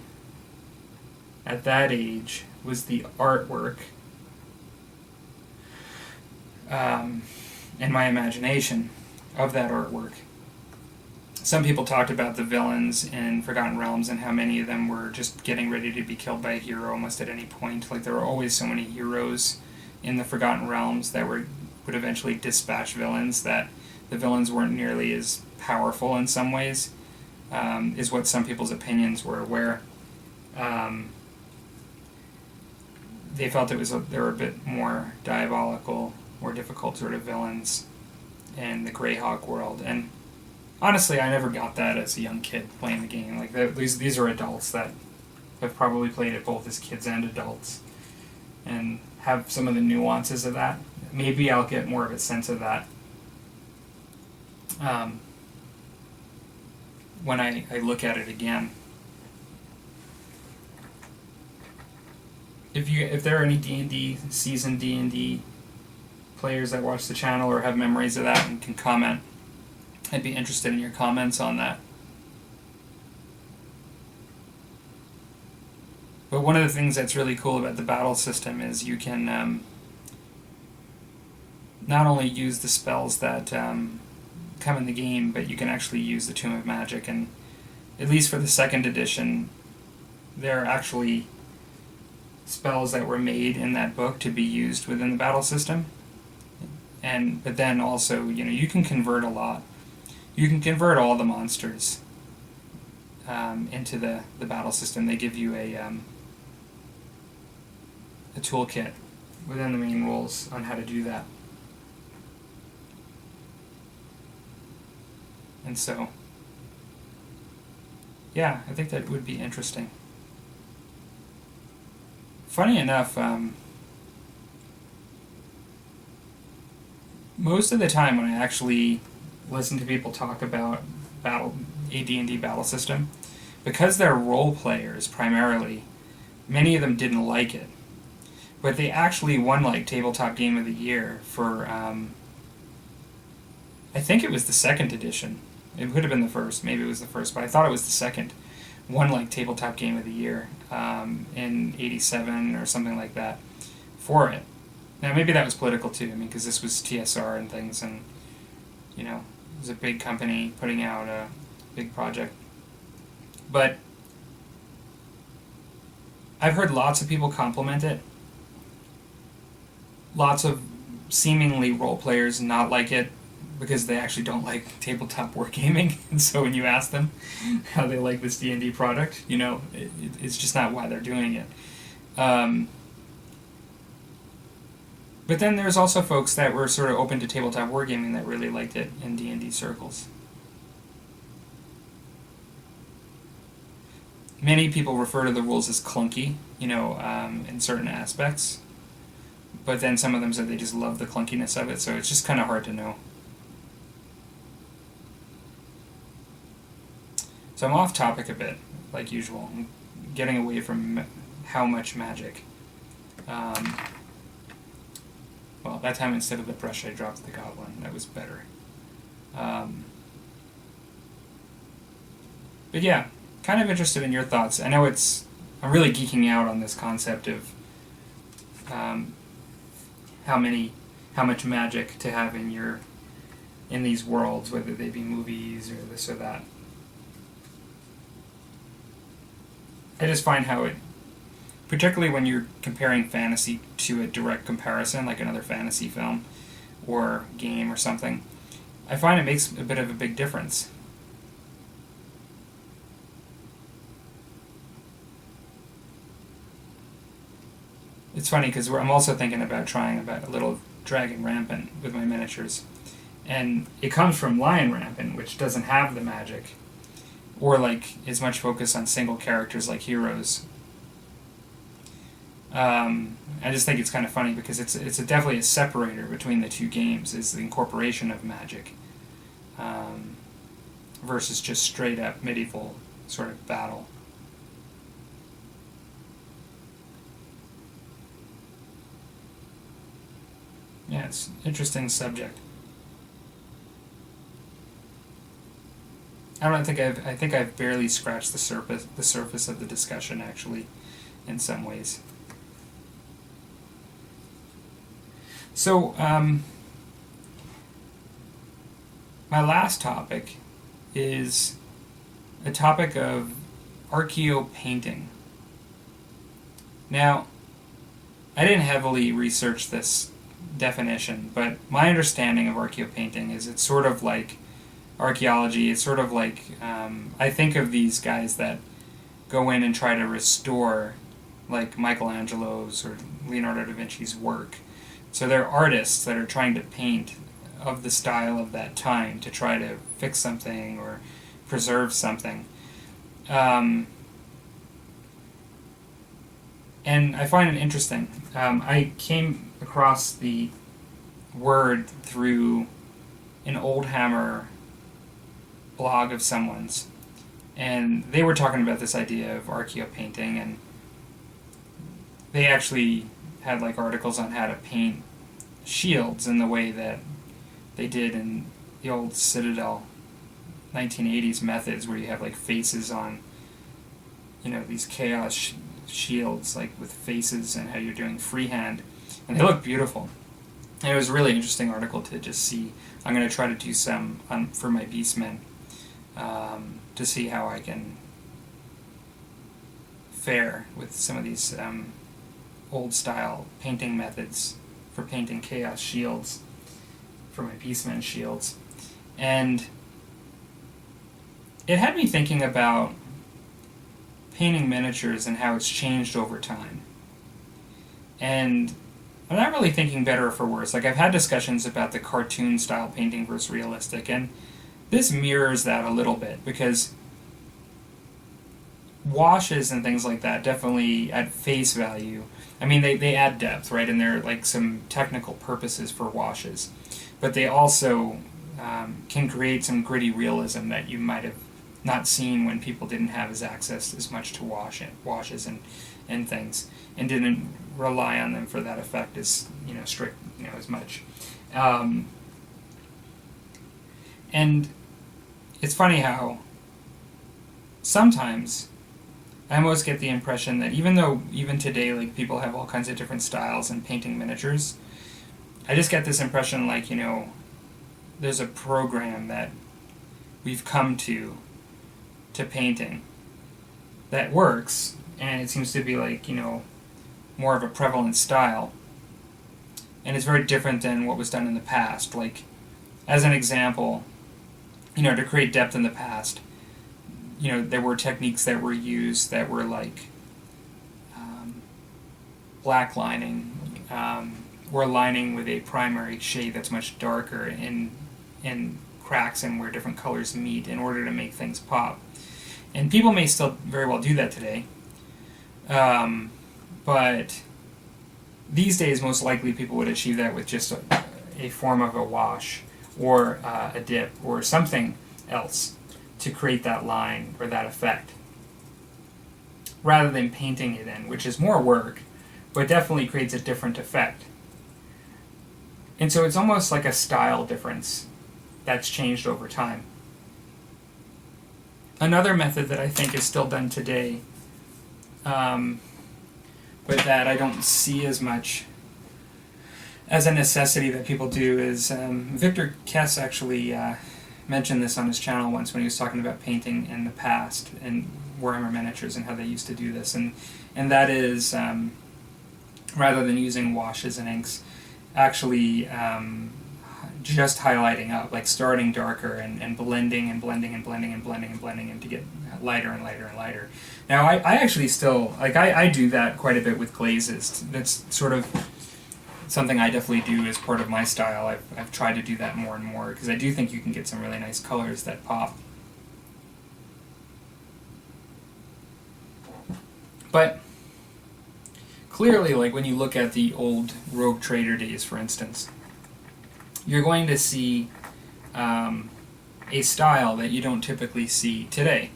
at that age was the artwork and my imagination of that artwork. Some people talked about the villains in Forgotten Realms and how many of them were just getting ready to be killed by a hero almost at any point. Like, there were always so many heroes in the Forgotten Realms that would eventually dispatch villains, that the villains weren't nearly as powerful in some ways, is what some people's opinions were, where they felt they were a bit more diabolical, more difficult sort of villains in the Greyhawk world. And honestly, I never got that as a young kid playing the game. Like, these are adults that have probably played it both as kids and adults and have some of the nuances of that. Maybe I'll get more of a sense of that when I look at it again. If there are any seasoned D&D players that watch the channel or have memories of that and can comment, I'd be interested in your comments on that. But one of the things that's really cool about the battle system is you can not only use the spells that come in the game, but you can actually use the Tomb of Magic. And at least for the second edition, there are actually spells that were made in that book to be used within the battle system. But then also, you can convert a lot. You can convert all the monsters into the battle system. They give you a toolkit within the main rules on how to do that. And so, yeah, I think that would be interesting. Funny enough, most of the time when I actually listen to people talk about AD&D battle system, because they're role players primarily, many of them didn't like it. But they actually won like Tabletop Game of the Year for, I think it was the second edition. It could have been the first, maybe it was the first, but I thought it was the second. Won like Tabletop Game of the Year in 87 or something like that for it. Now maybe that was political too, because this was TSR and things, and it was a big company putting out a big project. But I've heard lots of people compliment it. Lots of seemingly role players not like it because they actually don't like tabletop wargaming. And so when you ask them how they like this D&D product, it's just not why they're doing it. But then there's also folks that were sort of open to tabletop wargaming that really liked it in D&D circles. Many people refer to the rules as clunky, in certain aspects. But then some of them said they just love the clunkiness of it, so it's just kind of hard to know. So I'm off topic a bit, like usual. I'm getting away from how much magic. Well, that time instead of the brush I dropped the goblin. That was better. But yeah, kind of interested in your thoughts. I know I'm really geeking out on this concept of how much magic to have in these worlds, whether they be movies or this or that. I just find how it, particularly when you're comparing fantasy to a direct comparison, like another fantasy film or game or something, I find it makes a bit of a big difference. It's funny because I'm also thinking about trying a little Dragon Rampant with my miniatures. And it comes from Lion Rampant, which doesn't have the magic, or like as much focus on single characters like heroes. I just think it's kind of funny because it's definitely a separator between the two games, is the incorporation of magic versus just straight up medieval sort of battle. Yeah, it's an interesting subject. I think I've barely scratched the surface of the discussion, actually, in some ways. So, my last topic is a topic of archeopainting. Now, I didn't heavily research this definition, but my understanding of archeopainting is it's sort of like archaeology. It's sort of like, I think of these guys that go in and try to restore like Michelangelo's or Leonardo da Vinci's work. So they're artists that are trying to paint of the style of that time to try to fix something or preserve something. And I find it interesting. I came across the word through an Old Hammer blog of someone's, and they were talking about this idea of archeopainting, and they actually had like articles on how to paint shields in the way that they did in the old Citadel 1980s methods, where you have like faces on, these chaos shields, like with faces, and how you're doing freehand, and they look beautiful. And it was a really interesting article to just see. I'm going to try to do some for my Beastmen to see how I can fare with some of these old style painting methods for painting chaos shields for my Beastmen shields. And it had me thinking about painting miniatures and how it's changed over time. And I'm not really thinking better or for worse. Like, I've had discussions about the cartoon style painting versus realistic, and this mirrors that a little bit, because washes and things like that definitely at face value, I mean, they add depth, right? And there are like some technical purposes for washes, but they also can create some gritty realism that you might have not seen when people didn't have access as much to washes and things, and didn't rely on them for that effect as as much. And it's funny how sometimes I almost get the impression that even though even today, like, people have all kinds of different styles in painting miniatures, I just get this impression like, there's a program that we've come to painting that works, and it seems to be like, more of a prevalent style. And it's very different than what was done in the past. Like, as an example, to create depth in the past, there were techniques that were used that were like black lining, or lining with a primary shade that's much darker in cracks and where different colors meet in order to make things pop. And people may still very well do that today, but these days most likely people would achieve that with just a form of a wash or a dip or something else to create that line or that effect, rather than painting it in, which is more work, but definitely creates a different effect. And so it's almost like a style difference that's changed over time. Another method that I think is still done today, but that I don't see as much as a necessity that people do, is Victor Kess actually mentioned this on his channel once when he was talking about painting in the past and Warhammer miniatures and how they used to do this, and that is rather than using washes and inks, actually just highlighting up, like starting darker and blending and blending and blending and blending and blending and to get lighter and lighter and lighter. Now I actually still, I do that quite a bit with glazes. That's sort of something I definitely do as part of my style. I've tried to do that more and more because I do think you can get some really nice colors that pop. But clearly, like when you look at the old Rogue Trader days, for instance, you're going to see a style that you don't typically see today.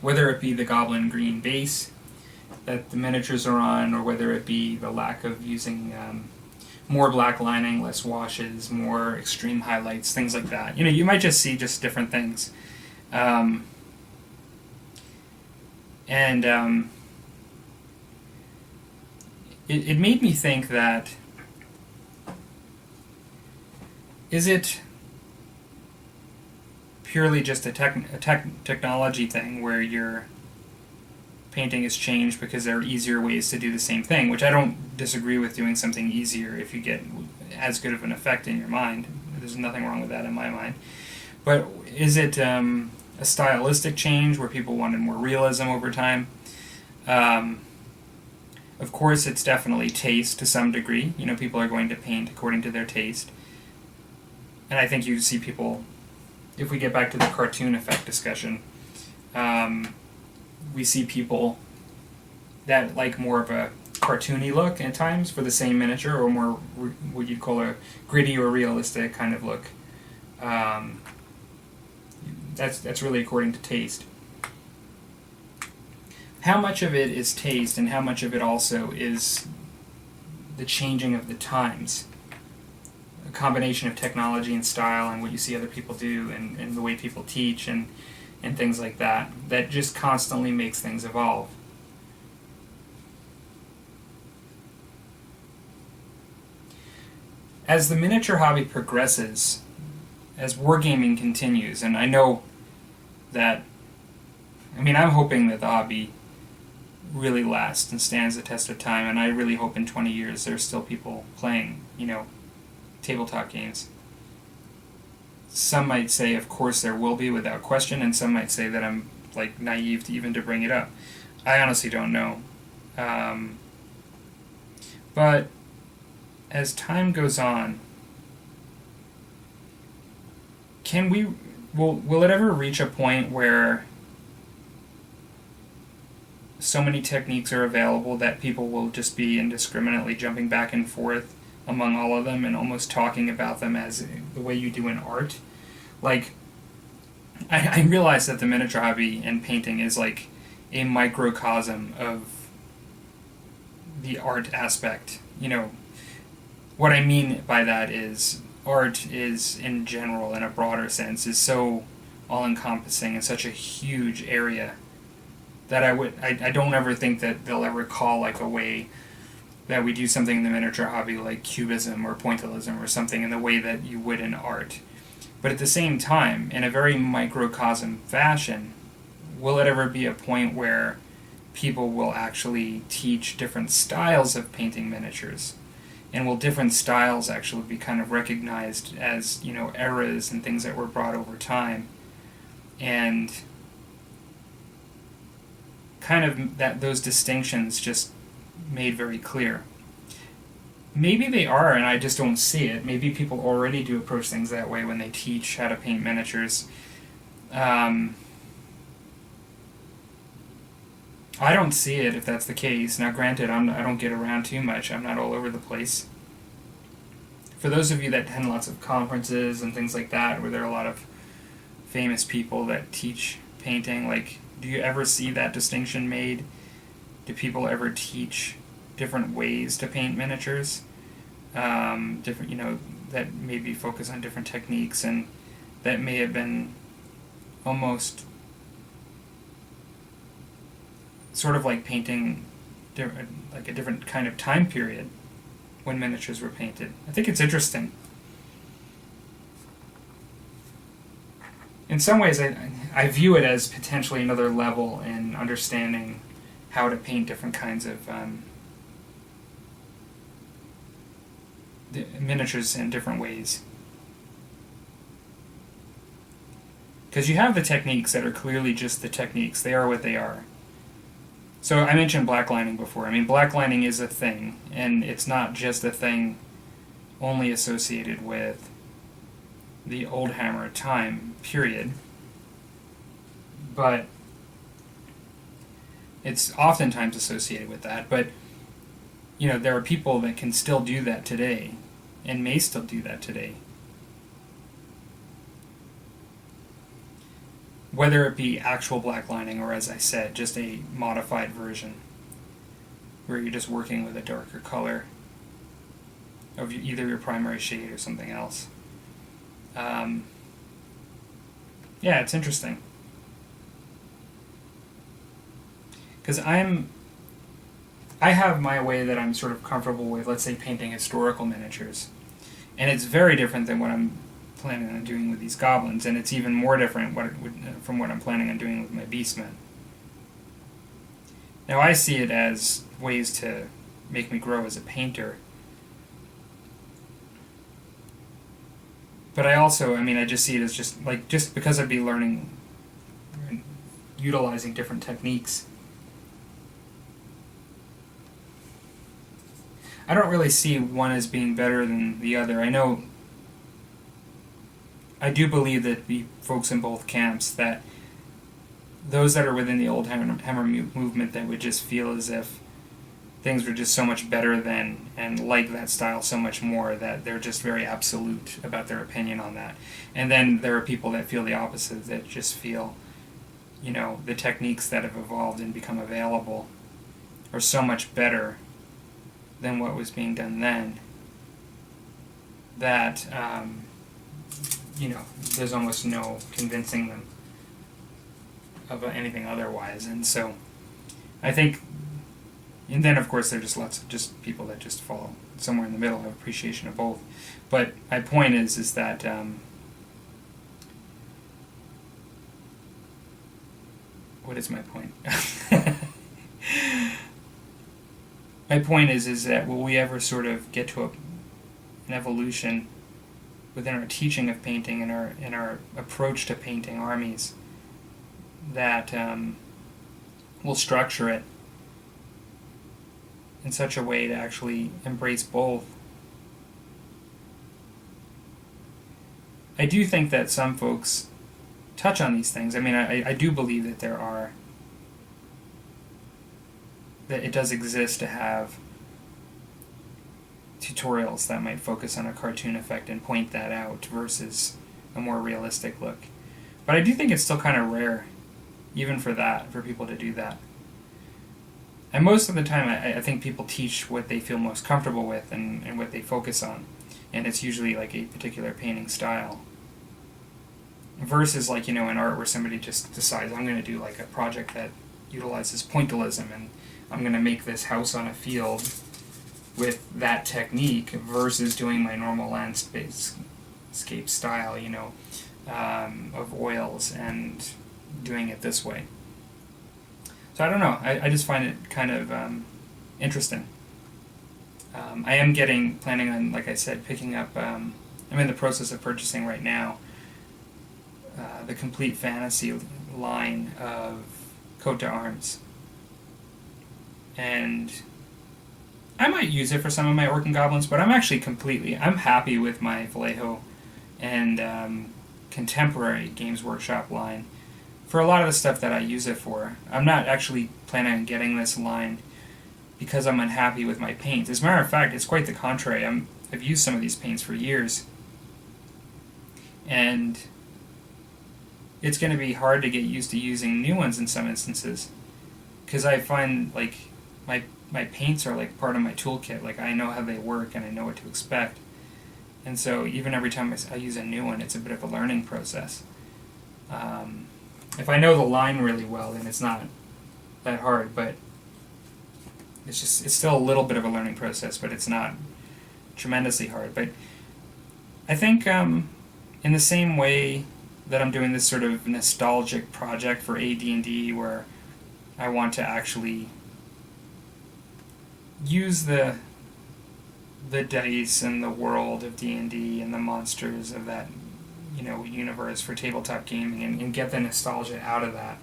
Whether it be the goblin green base that the miniatures are on, or whether it be the lack of using more black lining, less washes, more extreme highlights, things like that. You might just see just different things. It made me think that, is it purely just a technology thing where your painting is changed because there are easier ways to do the same thing, which I don't disagree with doing something easier if you get as good of an effect in your mind. There's nothing wrong with that in my mind. But is it a stylistic change where people wanted more realism over time? Of course, it's definitely taste to some degree. People are going to paint according to their taste. And I think you see people, if we get back to the cartoon effect discussion, we see people that like more of a cartoony look at times for the same miniature, or more what you'd call a gritty or realistic kind of look. That's really according to taste. How much of it is taste and how much of it also is the changing of the times? A combination of technology and style and what you see other people do and the way people teach and things like that just constantly makes things evolve. As the miniature hobby progresses, as wargaming continues, and I know that, I'm hoping that the hobby really lasts and stands the test of time, and I really hope in 20 years there's still people playing, tabletop games. Some might say, of course there will be, without question, and some might say that I'm naive to even to bring it up. I honestly don't know. But as time goes on, will it ever reach a point where so many techniques are available that people will just be indiscriminately jumping back and forth among all of them and almost talking about them as the way you do in art? I realize that the miniature hobby and painting is like a microcosm of the art aspect. What I mean by that is art is, in general, in a broader sense, is so all-encompassing in such a huge area that I don't ever think that they'll ever call a way that we do something in the miniature hobby like cubism or pointillism or something in the way that you would in art. But at the same time, in a very microcosm fashion, will it ever be a point where people will actually teach different styles of painting miniatures. And will different styles actually be kind of recognized as, eras and things that were brought over time? And kind of that those distinctions just made very clear. Maybe they are, and I just don't see it. Maybe people already do approach things that way when they teach how to paint miniatures. I don't see it if that's the case. Now, granted, I don't get around too much. I'm not all over the place. For those of you that attend lots of conferences and things like that, where there are a lot of famous people that teach painting, like, do you ever see that distinction made? Do people ever teach different ways to paint miniatures? Different, that maybe focus on different techniques, and that may have been almost sort of like painting like a different kind of time period when miniatures were painted. I think it's interesting. In some ways, I view it as potentially another level in understanding how to paint different kinds of miniatures in different ways. Because you have the techniques that are clearly just the techniques. They are what they are. So I mentioned blacklining before. I mean, blacklining is a thing, and it's not just a thing only associated with the old hammer time period, but it's oftentimes associated with that. But there are people that can still do that today, and may still do that today. Whether it be actual blacklining or, as I said, just a modified version where you're just working with a darker color of either your primary shade or something else. Yeah, it's interesting. Because I have my way that I'm sort of comfortable with, let's say, painting historical miniatures. And it's very different than what I'm planning on doing with these goblins, and it's even more different from what I'm planning on doing with my beastmen. Now, I see it as ways to make me grow as a painter. But I also, I just see it as just because I'd be learning and utilizing different techniques. I don't really see one as being better than the other. I do believe that the folks in both camps, that those that are within the old hammer movement that would just feel as if things were just so much better than, and like that style so much more, that they're just very absolute about their opinion on that. And then there are people that feel the opposite, that just feel, the techniques that have evolved and become available are so much better than what was being done then, that there's almost no convincing them of anything otherwise. And so I think, and then of course there are just lots of just people that just fall somewhere in the middle, have appreciation of both. But my point is that what is my point? My point is that will we ever sort of get to an evolution within our teaching of painting and our approach to painting armies that will structure it in such a way to actually embrace both. I do think that some folks touch on these things. I do believe that that it does exist to have tutorials that might focus on a cartoon effect and point that out versus a more realistic look. But I do think it's still kind of rare, even for people to do that. And most of the time, I think people teach what they feel most comfortable with and what they focus on. And it's usually like a particular painting style. Versus in art where somebody just decides, I'm going to do like a project that utilizes pointillism, and I'm going to make this house on a field with that technique, versus doing my normal landscape style, of oils, and doing it this way. So I don't know. I just find it kind of interesting. I am planning on, like I said, picking up. I'm in the process of purchasing right now the complete fantasy line of coat d'arms, and I might use it for some of my Orc and Goblins, but I'm happy with my Vallejo and contemporary Games Workshop line for a lot of the stuff that I use it for. I'm not actually planning on getting this line because I'm unhappy with my paints. As a matter of fact, it's quite the contrary. I've used some of these paints for years, and it's going to be hard to get used to using new ones in some instances, because I find like my paints are like part of my toolkit. Like, I know how they work and I know what to expect, and so even every time I use a new one, it's a bit of a learning process. If I know the line really well, then it's not that hard, but it's still a little bit of a learning process, but it's not tremendously hard. But I think in the same way that I'm doing this sort of nostalgic project for AD&D, where I want to actually use the dice and the world of D&D and the monsters of that universe for tabletop gaming, and get the nostalgia out of that.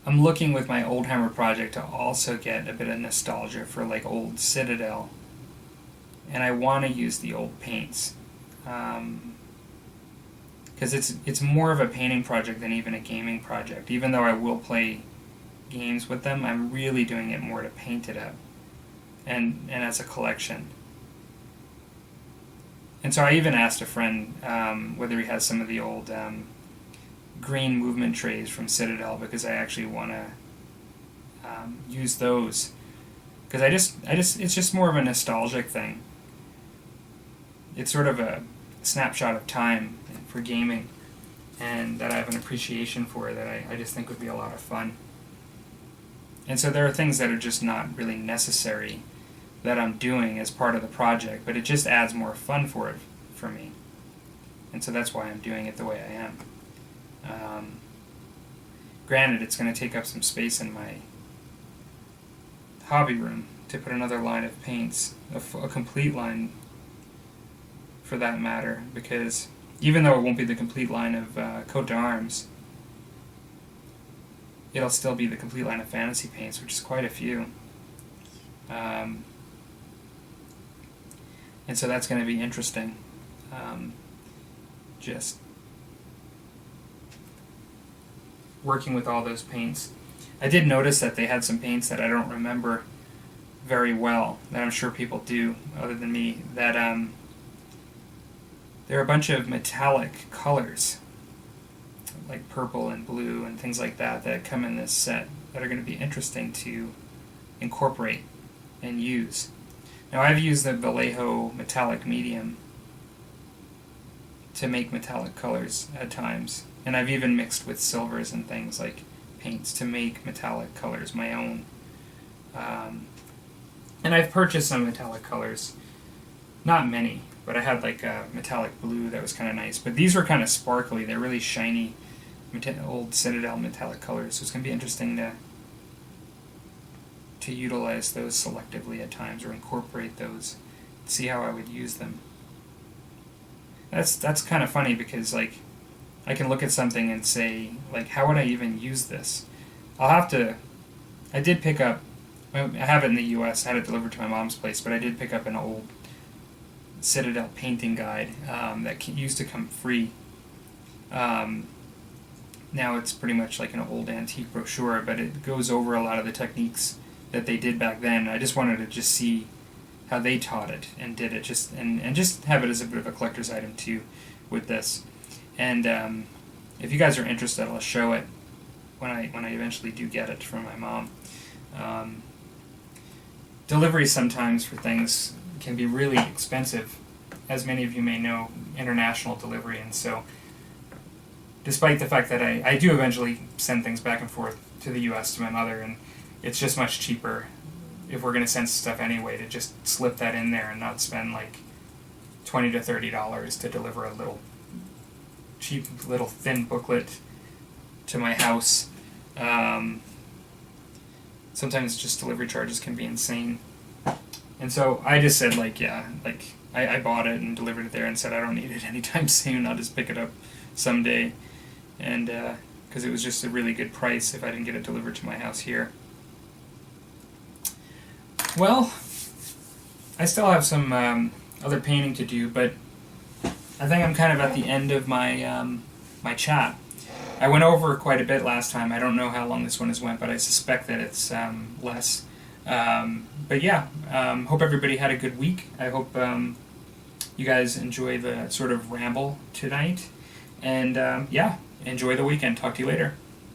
I'm looking with my Oldhammer project to also get a bit of nostalgia for like old Citadel, and I want to use the old paints because it's more of a painting project than even a gaming project. Even though I will play games with them, I'm really doing it more to paint it up and as a collection. And so I even asked a friend whether he has some of the old green movement trays from Citadel, because I actually want to use those, because it's just more of a nostalgic thing. It's sort of a snapshot of time for gaming, and that I have an appreciation for, that I just think would be a lot of fun. And so there are things that are just not really necessary that I'm doing as part of the project, but it just adds more fun for me. And so that's why I'm doing it the way I am. Granted, it's going to take up some space in my hobby room to put another line of paints, a complete line for that matter, because even though it won't be the complete line of coat d'arms, it'll still be the complete line of fantasy paints, which is quite a few. And so that's going to be interesting. Just working with all those paints. I did notice that they had some paints that I don't remember very well, that I'm sure people do, other than me, that there are a bunch of metallic colors, like purple and blue and things like that, that come in this set that are going to be interesting to incorporate and use. Now, I've used the Vallejo metallic medium to make metallic colors at times, and I've even mixed with silvers and things like paints to make metallic colors my own. And I've purchased some metallic colors, not many, but I had like a metallic blue that was kind of nice. But these were kind of sparkly; they're really shiny, old Citadel metallic colors. So it's going to be interesting to utilize those selectively at times, or incorporate those, see how I would use them. That's kind of funny, because like I can look at something and say, like, how would I even use this? I did pick up, I have it in the US, I had it delivered to my mom's place, but I did pick up an old Citadel painting guide that used to come free. Now it's pretty much like an old antique brochure, but it goes over a lot of the techniques that they did back then. I just wanted to see how they taught it and did it, and just have it as a bit of a collector's item too with this. And if you guys are interested, I'll show it when I eventually do get it from my mom. Delivery sometimes for things can be really expensive, as many of you may know, international delivery, and so despite the fact that I do eventually send things back and forth to the US to my mother, and it's just much cheaper, if we're going to send stuff anyway, to just slip that in there and not spend like $20 to $30 to deliver a little cheap little thin booklet to my house Sometimes just delivery charges can be insane. And so I just said, I bought it and delivered it there and said I don't need it anytime soon. I'll just pick it up someday. And because it was just a really good price if I didn't get it delivered to my house here. Well, I still have some other painting to do, but I think I'm kind of at the end of my my chat. I went over quite a bit last time. I don't know how long this one has went, but I suspect that it's less. But yeah, hope everybody had a good week. I hope you guys enjoy the sort of ramble tonight. And yeah, enjoy the weekend. Talk to you later.